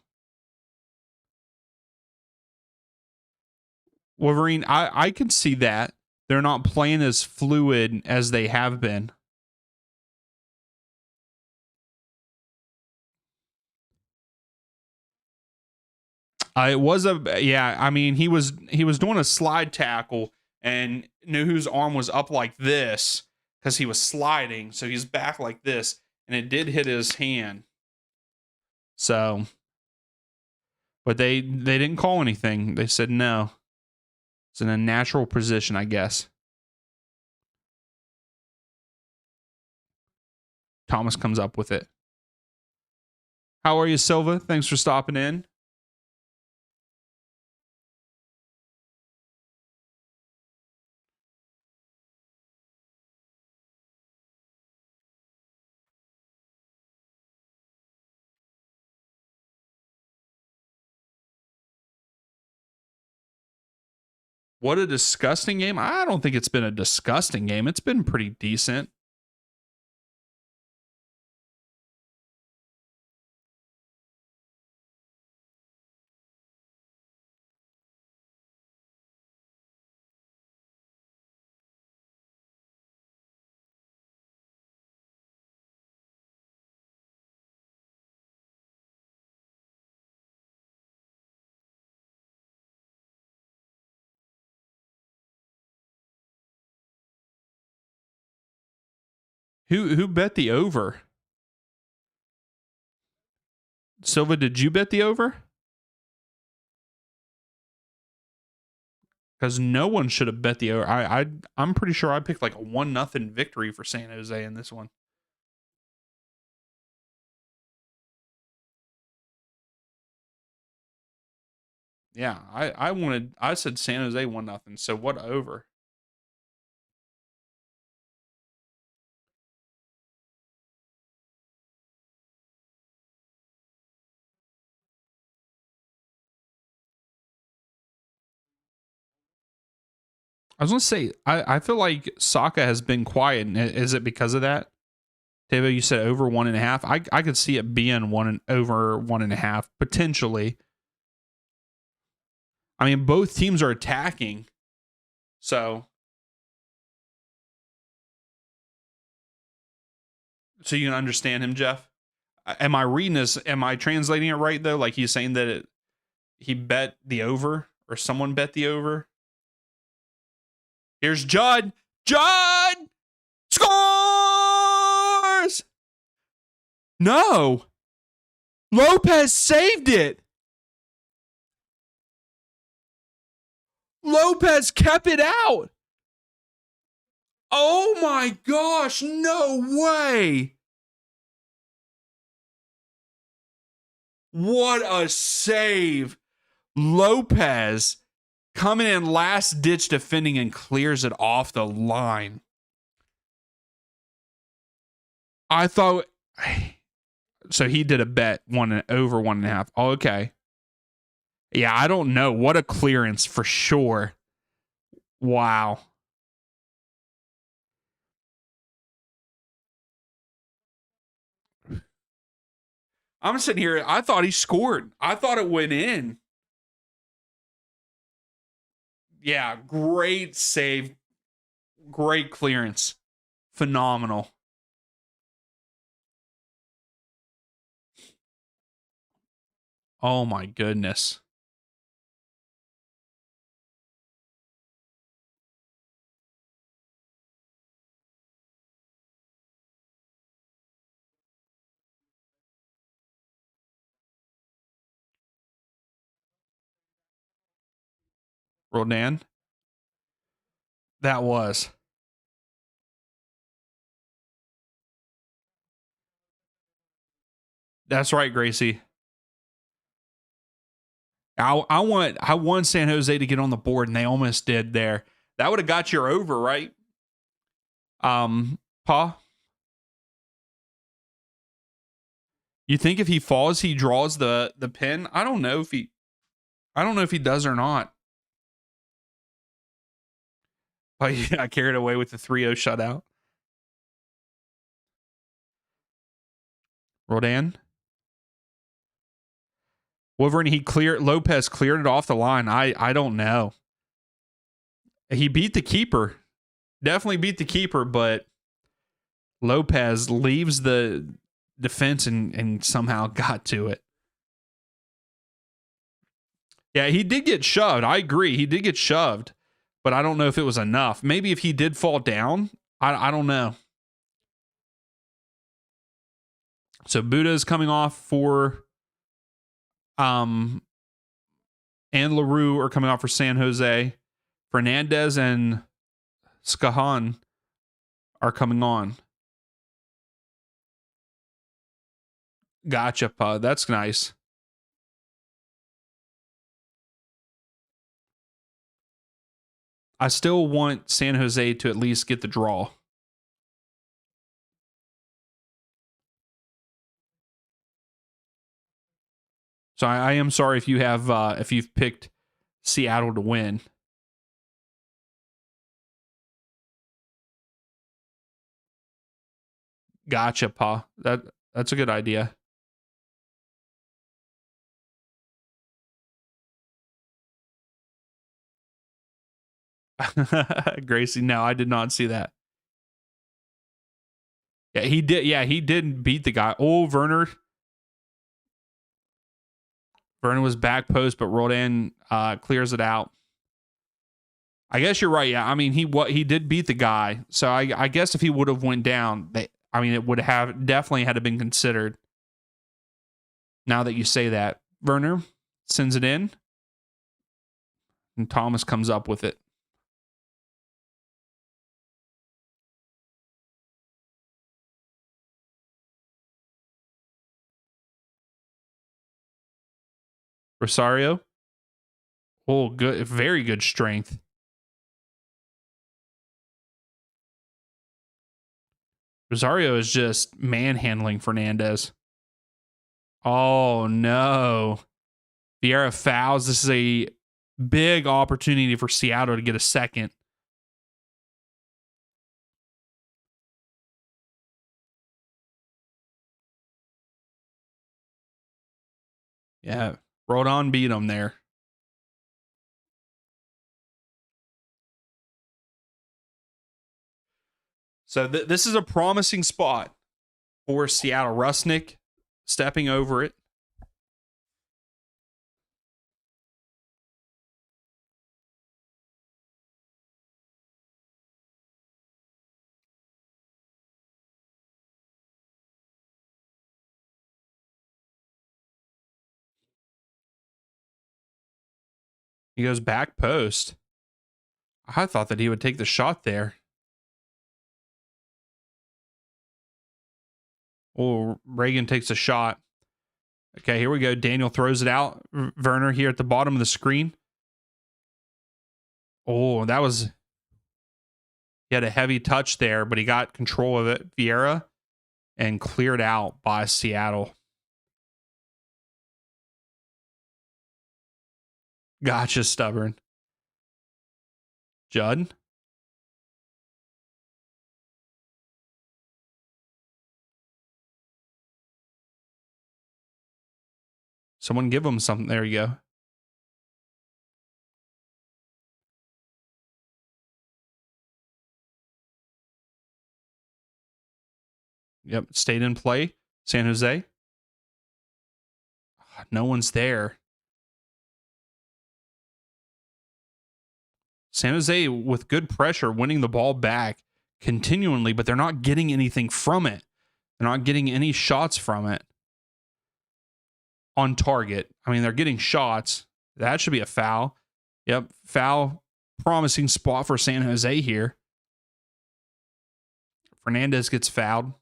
Wolverine, I can see that. They're not playing as fluid as they have been. It was I mean, he was doing a slide tackle and knew whose arm was up like this because he was sliding. So he's back like this, and it did hit his hand. So, but they didn't call anything. They said no. It's in a natural position, I guess. Thomas comes up with it. How are you, Silva? Thanks for stopping in. What a disgusting game. I don't think it's been a disgusting game. It's been pretty decent. Who bet the over? Silva, did you bet the over? Because no one should have bet the over. I'm pretty sure I picked like a 1-0 victory for San Jose in this one. Yeah, I said San Jose 1-0. So what over? I was gonna say I feel like Saka has been quiet. Is it because of that? Tavo, you said over 1.5. I could see it being over 1.5 potentially. I mean, both teams are attacking, so you can understand him, Jeff. Am I reading this? Am I translating it right though? Like he's saying that he bet the over, or someone bet the over. Here's Judd. Judd scores. No, Lopez saved it. Lopez kept it out. Oh my gosh, no way. What a save. Lopez coming in last ditch defending and clears it off the line. I thought so. He did a bet over 1.5. Oh, okay. Yeah, I don't know. What a clearance for sure. Wow. I'm sitting here. I thought he scored. I thought it went in. Yeah, great save. Great clearance. Phenomenal. Oh my goodness. Rodan. That was. That's right, Gracie. I want San Jose to get on the board, and they almost did there. That would have got you over, right? Pa? You think if he falls, he draws the pin? I don't know if he I don't know if he does or not. But he got carried away with the 3-0 shutout. Roldan. Wolverine, Lopez cleared it off the line. I don't know. He beat the keeper. Definitely beat the keeper, but Lopez leaves the defense and somehow got to it. Yeah, he did get shoved. I agree. He did get shoved, but I don't know if it was enough. Maybe if he did fall down, I don't know. So Buddha is coming off for and LaRue are coming off for San Jose. Fernandez and Skahan are coming on. Gotcha, Pa. That's nice. I still want San Jose to at least get the draw. So I am sorry if you've picked Seattle to win. Gotcha, Pa. That's a good idea. Gracie, no, I did not see that. Yeah, he did. Yeah, he did beat the guy. Oh, Werner. Werner was back post, but Roldan clears it out. I guess you're right. Yeah, I mean he did beat the guy. So I guess if he would have went down, it would have definitely had to been considered. Now that you say that, Werner sends it in, and Thomas comes up with it. Rosario. Oh, good, very good strength. Rosario is just manhandling Fernandez. Oh no. Vieira fouls. This is a big opportunity for Seattle to get a second. Yeah. Rodon beat him there. So this is a promising spot for Seattle. Rusnick stepping over it. He goes back post. I thought that he would take the shot there. Oh, Reagan takes a shot. Okay, here we go. Daniel throws it out. Werner here at the bottom of the screen. Oh, he had a heavy touch there, but he got control of it. Vieira and cleared out by Seattle. Gotcha, stubborn. Judd. Someone give him something. There you go. Yep, stayed in play. San Jose. No one's there. San Jose with good pressure, winning the ball back continually, but they're not getting anything from it. They're not getting any shots from it on target. I mean, they're getting shots. That should be a foul. Yep, foul. Promising spot for San Jose here. Fernandez gets fouled.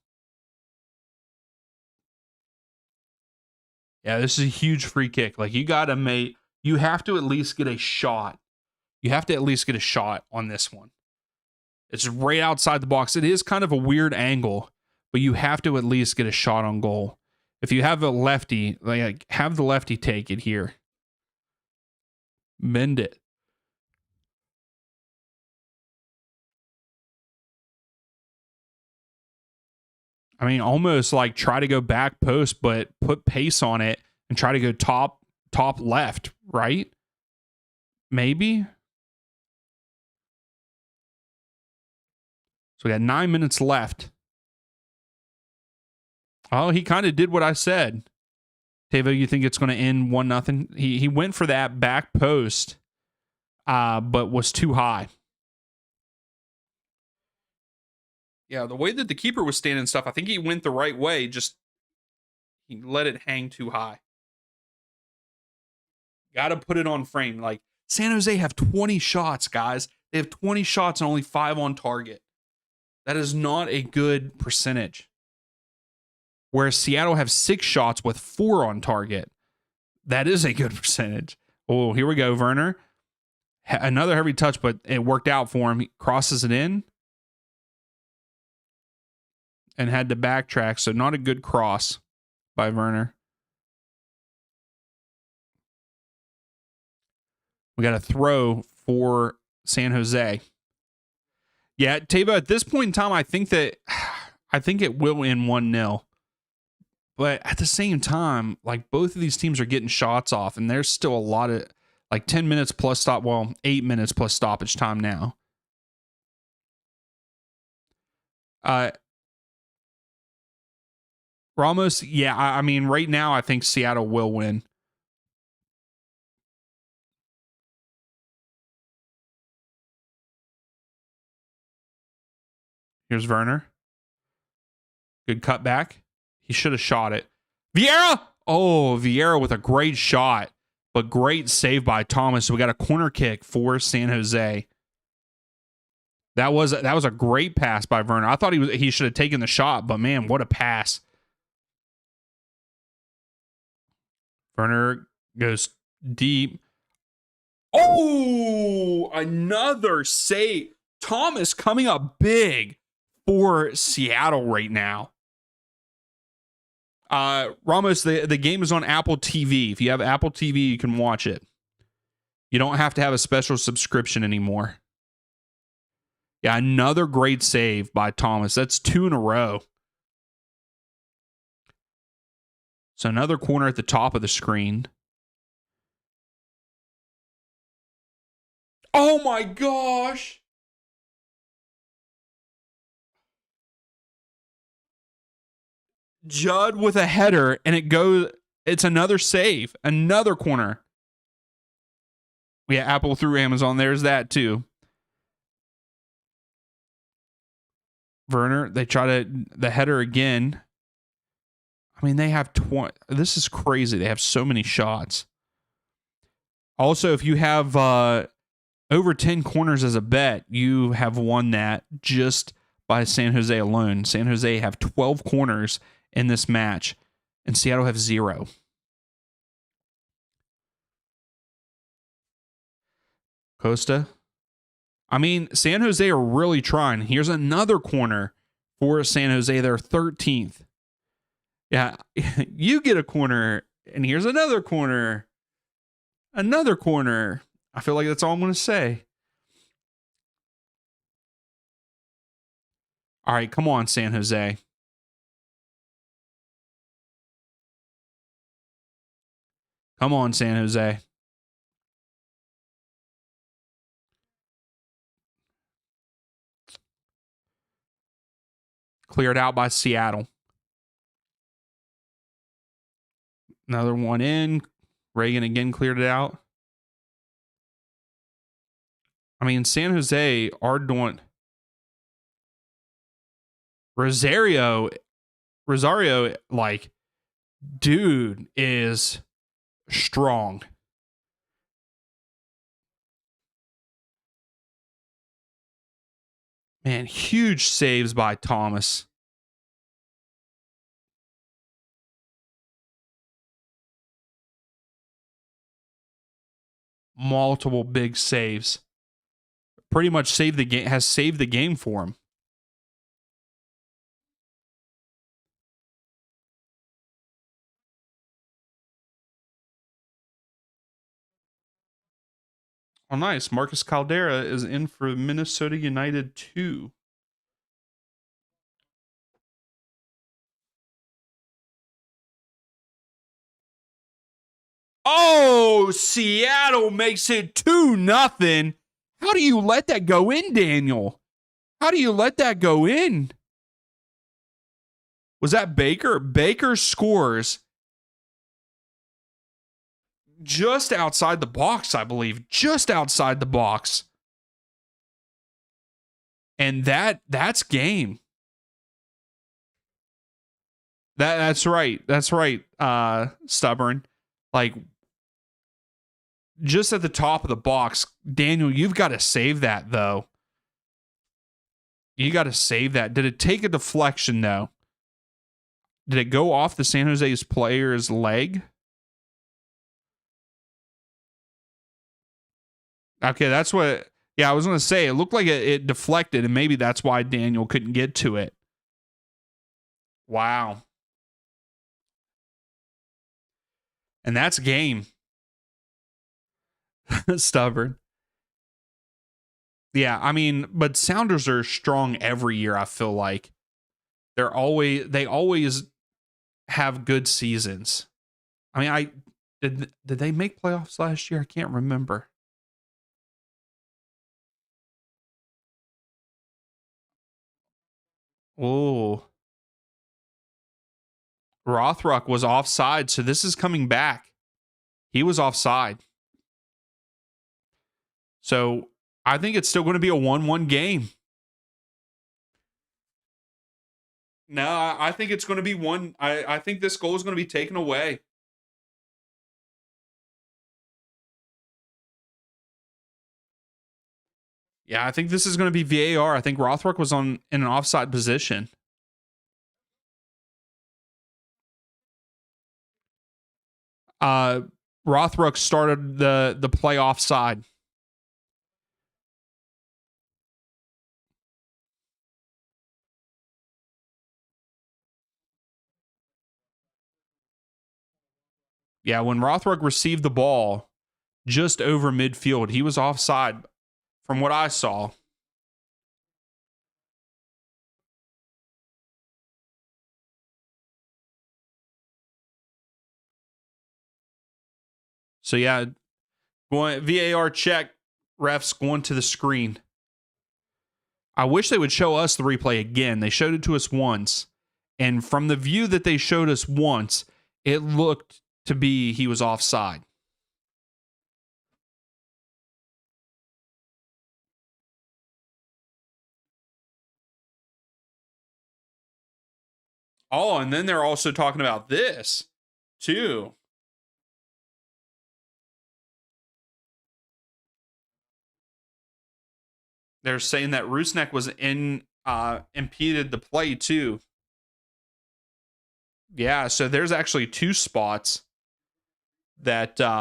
Yeah, this is a huge free kick. Like, you have to at least get a shot. You have to at least get a shot on this one. It's right outside the box. It is kind of a weird angle, but you have to at least get a shot on goal. If you have a lefty, have the lefty take it here. Bend it. I mean, almost like try to go back post, but put pace on it and try to go top left, right? Maybe. So we got 9 minutes left. Oh, he kind of did what I said. Tavo, you think it's going to end 1-0? He went for that back post, but was too high. Yeah, the way that the keeper was standing and stuff, I think he went the right way. Just he let it hang too high. Got to put it on frame. Like San Jose have 20 shots, guys. They have 20 shots and only 5 on target. That is not a good percentage. Whereas Seattle have 6 shots with 4 on target. That is a good percentage. Oh, here we go, Werner. Another heavy touch, but it worked out for him. He crosses it in and had to backtrack, so not a good cross by Werner. We got a throw for San Jose. Yeah, Tava, at this point in time, I think it will end 1-0. But at the same time, like both of these teams are getting shots off, and there's still a lot of like 10 minutes plus 8 minutes plus stoppage time now. Ramos, yeah, I mean, right now I think Seattle will win. Here's Werner. Good cutback. He should have shot it. Vieira! Oh, Vieira with a great shot, but great save by Thomas. So we got a corner kick for San Jose. That was a great pass by Werner. I thought he should have taken the shot, but man, what a pass. Werner goes deep. Oh, another save. Thomas coming up big for Seattle right now. Ramos, the game is on Apple TV. If you have Apple TV, you can watch it. You don't have to have a special subscription anymore. Yeah, another great save by Thomas. That's 2 in a row. So another corner at the top of the screen. Oh my gosh. Judd with a header, and it's another save, another corner. Yeah, Apple through Amazon. There's that too. Werner, they try the header again. I mean, they have 20. This is crazy. They have so many shots. Also, if you have over 10 corners as a bet, you have won that just by San Jose alone. San Jose have 12 corners in this match, and Seattle have 0. Costa. I mean, San Jose are really trying. Here's another corner for San Jose. They're 13th. Yeah, you get a corner, and here's another corner. Another corner. I feel like that's all I'm going to say. All right, come on, San Jose. Come on, San Jose. Cleared out by Seattle. Another one in. Reagan again cleared it out. I mean, San Jose are doing. Rosario, like, dude is strong. Man, huge saves by Thomas. Multiple big saves. Pretty much saved the game, has saved the game for him. Oh, nice. Marcus Caldera is in for Minnesota United 2. Oh, Seattle makes it 2-0. How do you let that go in, Daniel? How do you let that go in? Was that Baker? Baker scores just outside the box, I believe. Just outside the box. And that's game. That's right. That's right. Stubborn. Like, just at the top of the box. Daniel, you've got to save that, though. You got to save that. Did it take a deflection, though? Did it go off the San Jose's player's leg? Okay, that's what... Yeah, I was going to say, it looked like it deflected, and maybe that's why Daniel couldn't get to it. Wow. And that's game. Stubborn. Yeah, I mean, but Sounders are strong every year, I feel like. They always have good seasons. I mean, did they make playoffs last year? I can't remember. Oh. Rothrock was offside, so this is coming back. He was offside. So I think it's still going to be a 1-1 game. No, I think it's going to be one. I think this goal is going to be taken away. Yeah, I think this is going to be VAR. I think Rothrock was in an offside position. Rothrock started the play offside. Yeah, when Rothrock received the ball just over midfield, he was offside from what I saw. So yeah, VAR check, refs going to the screen. I wish they would show us the replay again. They showed it to us once. And from the view that they showed us once, it looked to be he was offside. Oh, and then they're also talking about this, too. They're saying that Rusnak was impeded the play, too. Yeah, so there's actually two spots that I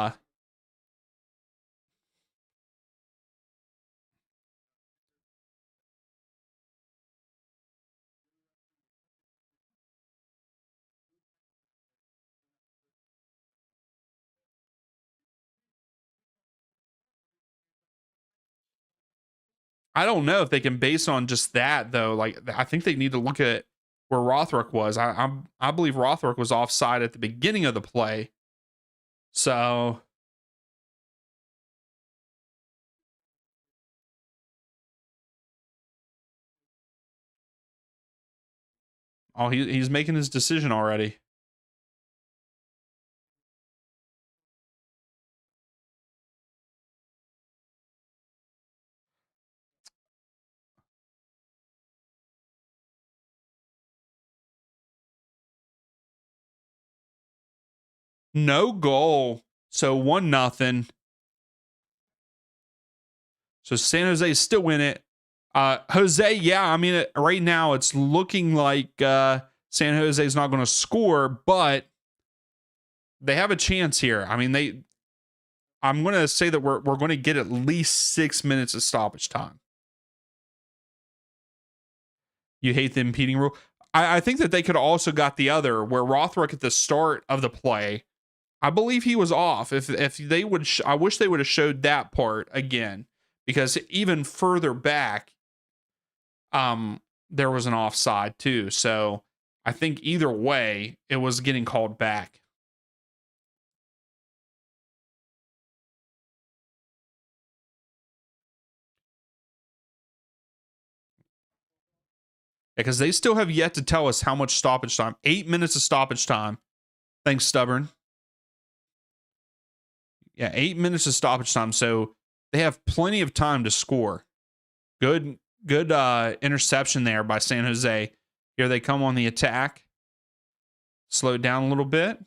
don't know if they can base on just that, though. Like, I think they need to look at where Rothrock was. I believe Rothrock was offside at the beginning of the play. So he's making his decision already. No goal. So 1-0. So San Jose is still in it. Jose, yeah, I mean, right now it's looking like San Jose is not going to score, but they have a chance here. I mean, I'm going to say that we're going to get at least 6 minutes of stoppage time. You hate the impeding rule? I think that they could have also got the other, where Rothrock at the start of the play I believe he was off. If they would, I wish they would have showed that part again, because even further back, there was an offside too. So I think either way, it was getting called back. Because they still have yet to tell us how much stoppage time. 8 minutes of stoppage time. Thanks, Stubborn. Yeah, 8 minutes of stoppage time. So they have plenty of time to score. Good interception there by San Jose. Here they come on the attack. Slow it down a little bit.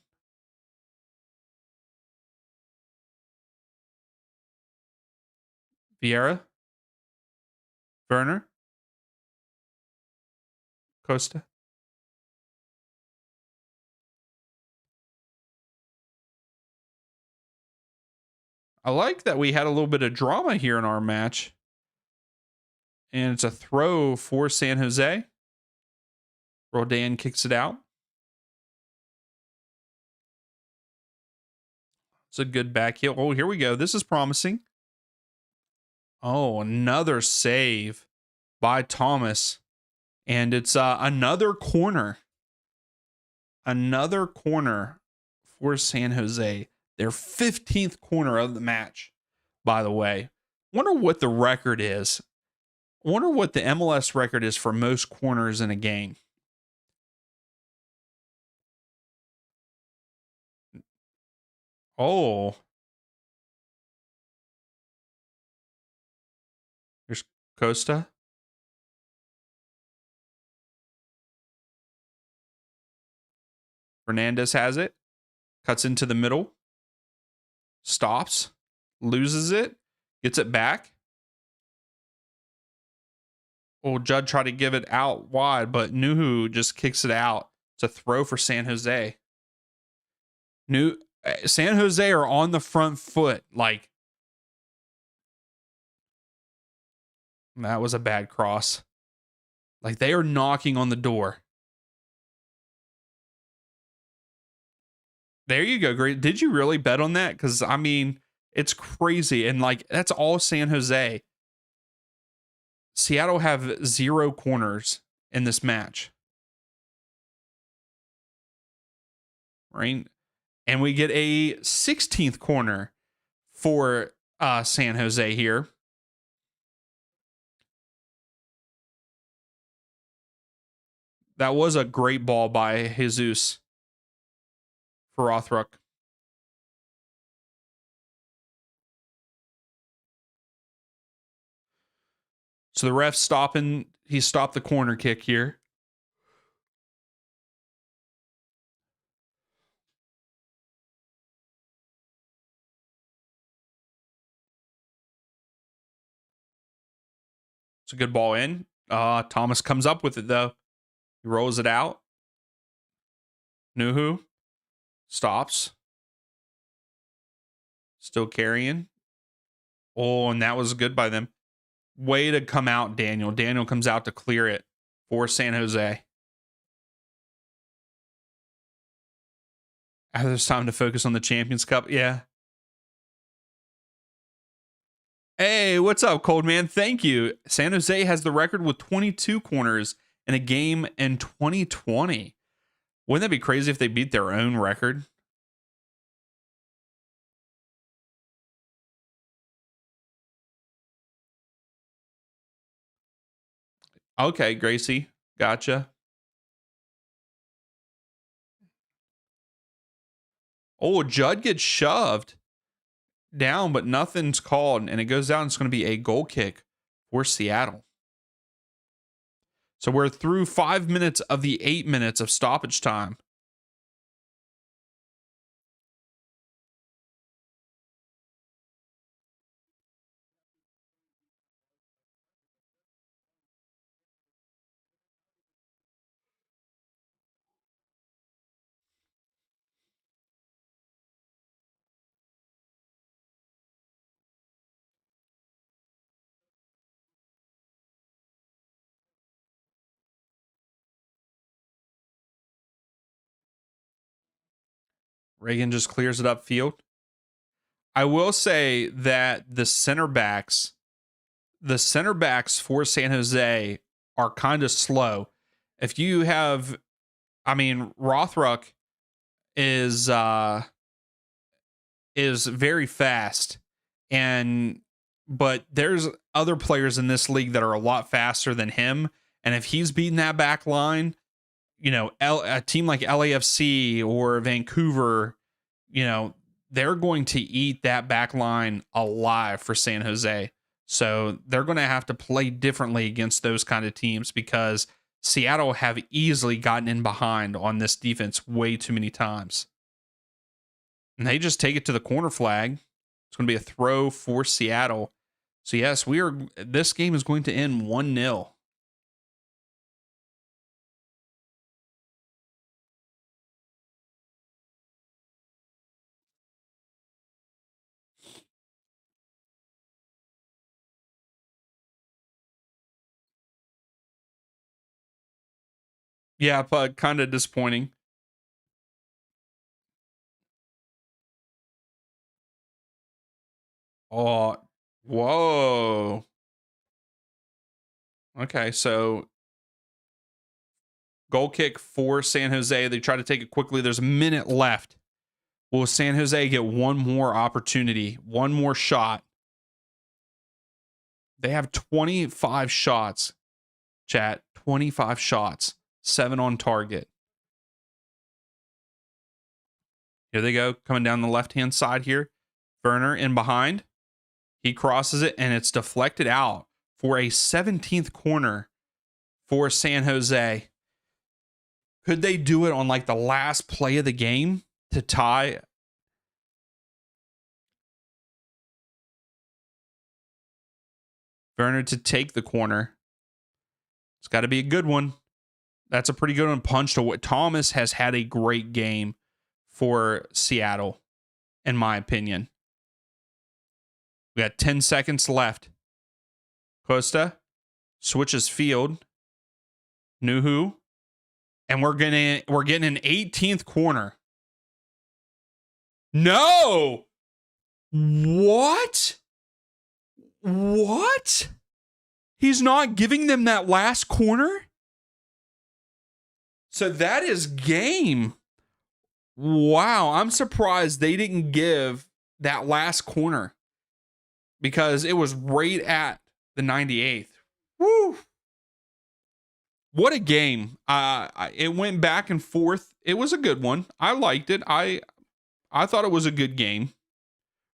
Vieira. Werner. Costa. I like that we had a little bit of drama here in our match. And it's a throw for San Jose. Roldan kicks it out. It's a good back heel. Oh, here we go. This is promising. Oh, another save by Thomas. And it's another corner. Another corner for San Jose. Their 15th corner of the match, by the way. Wonder what the record is. Wonder what the MLS record is for most corners in a game. Oh. Here's Costa. Fernandez has it. Cuts into the middle. Stops. Loses it. Gets it back. Oh, Judd tried to give it out wide, but Nuhu just kicks it out. It's a throw for San Jose. San Jose are on the front foot. Like, that was a bad cross. Like, they are knocking on the door. There you go. Great. Did you really bet on that? Because, I mean, it's crazy. And, like, that's all San Jose. Seattle have 0 corners in this match. Right? And we get a 16th corner for San Jose here. That was a great ball by Jesus for Rothruck. So the ref stopping. He stopped the corner kick here. It's a good ball in. Thomas comes up with it, though. He rolls it out. Nuhu stops. Still carrying. Oh, and that was good by them. Way to come out, Daniel. Daniel comes out to clear it for San Jose. After there's time to focus on the Champions Cup. Yeah. Hey, what's up, Cold Man? Thank you. San Jose has the record with 22 corners in a game in 2020. Wouldn't that be crazy if they beat their own record? Okay, Gracie. Gotcha. Oh, Judd gets shoved down, but nothing's called, and it goes down. It's going to be a goal kick for Seattle. So we're through 5 minutes of the 8 minutes of stoppage time. Reagan just clears it upfield. I will say that the center backs for San Jose are kind of slow. If you have, I mean, Rothruck is very fast, but there's other players in this league that are a lot faster than him. And if he's beating that back line, you know, a team like LAFC or Vancouver, you know, they're going to eat that back line alive for San Jose. So they're going to have to play differently against those kind of teams because Seattle have easily gotten in behind on this defense way too many times. And they just take it to the corner flag. It's going to be a throw for Seattle. So yes, this game is going to end 1-0. Yeah, but kind of disappointing. Oh, whoa. Okay, so goal kick for San Jose. They try to take it quickly. There's a minute left. Will San Jose get one more opportunity, one more shot? They have 25 shots, chat. 25 shots, 7 on target. Here they go, coming down the left-hand side here. Werner in behind. He crosses it, and it's deflected out for a 17th corner for San Jose. Could they do it on like the last play of the game to tie? Werner to take the corner. It's got to be a good one. That's a pretty good one. Punch to what Thomas has had a great game for Seattle, in my opinion. We got 10 seconds left. Costa switches field. Nuhu. And we're getting an 18th corner. No! What? What? He's not giving them that last corner? So that is game. Wow, I'm surprised they didn't give that last corner because it was right at the 98th. Woo! What a game. It went back and forth. It was a good one. I liked it. I thought it was a good game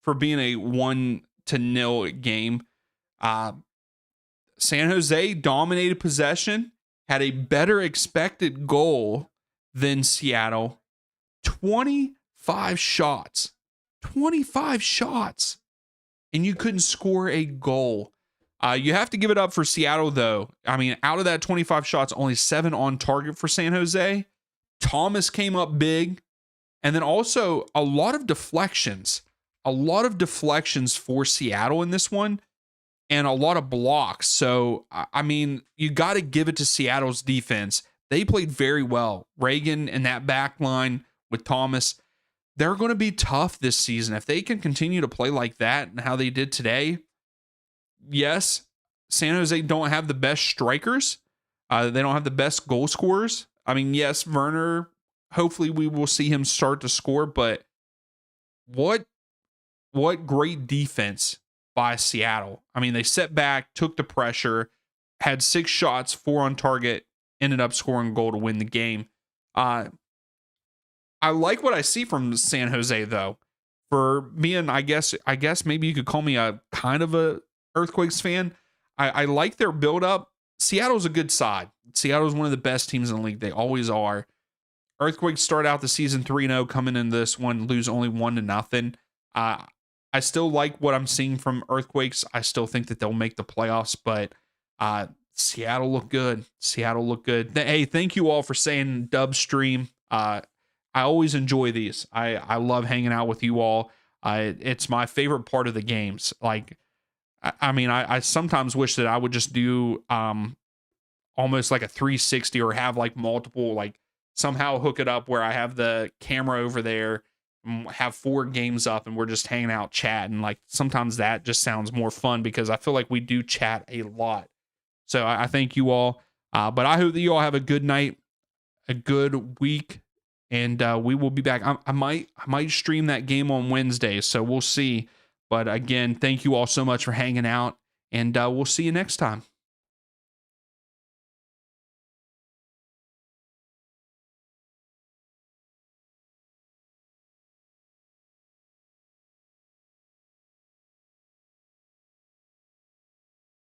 for being a 1-0 game. San Jose dominated possession, had a better expected goal than Seattle. 25 shots. 25 shots. And you couldn't score a goal. You have to give it up for Seattle, though. I mean, out of that 25 shots, only 7 on target for San Jose. Thomas came up big. And then also a lot of deflections. A lot of deflections for Seattle in this one. And a lot of blocks. So, I mean, you got to give it to Seattle's defense. They played very well. Reagan and that back line with Thomas, they're going to be tough this season. If they can continue to play like that and how they did today, yes, San Jose don't have the best strikers. They don't have the best goal scorers. I mean, yes, Werner, hopefully we will see him start to score, but what great defense by Seattle. I mean, they set back, took the pressure, had 6 shots, 4 on target, ended up scoring a goal to win the game. I like what I see from San Jose, though. For being, I guess maybe you could call me a kind of a Earthquakes fan. I like their build-up. Seattle's a good side. Seattle's one of the best teams in the league. They always are. Earthquakes start out the season 3-0, coming into this one, lose only 1-0. I still like what I'm seeing from Earthquakes. I still think that they'll make the playoffs, but Seattle look good. Seattle look good. Hey, thank you all for saying dub stream. I always enjoy these. I love hanging out with you all. It's my favorite part of the games. Like, I mean, I sometimes wish that I would just do almost like a 360 or have like multiple, like somehow hook it up where I have the camera over there have 4 games up and we're just hanging out chatting. Like sometimes that just sounds more fun because I feel like we do chat a lot. So I thank you all. But I hope that you all have a good night, a good week, and we will be back. I might stream that game on Wednesday, so we'll see. But again, thank you all so much for hanging out, and we'll see you next time.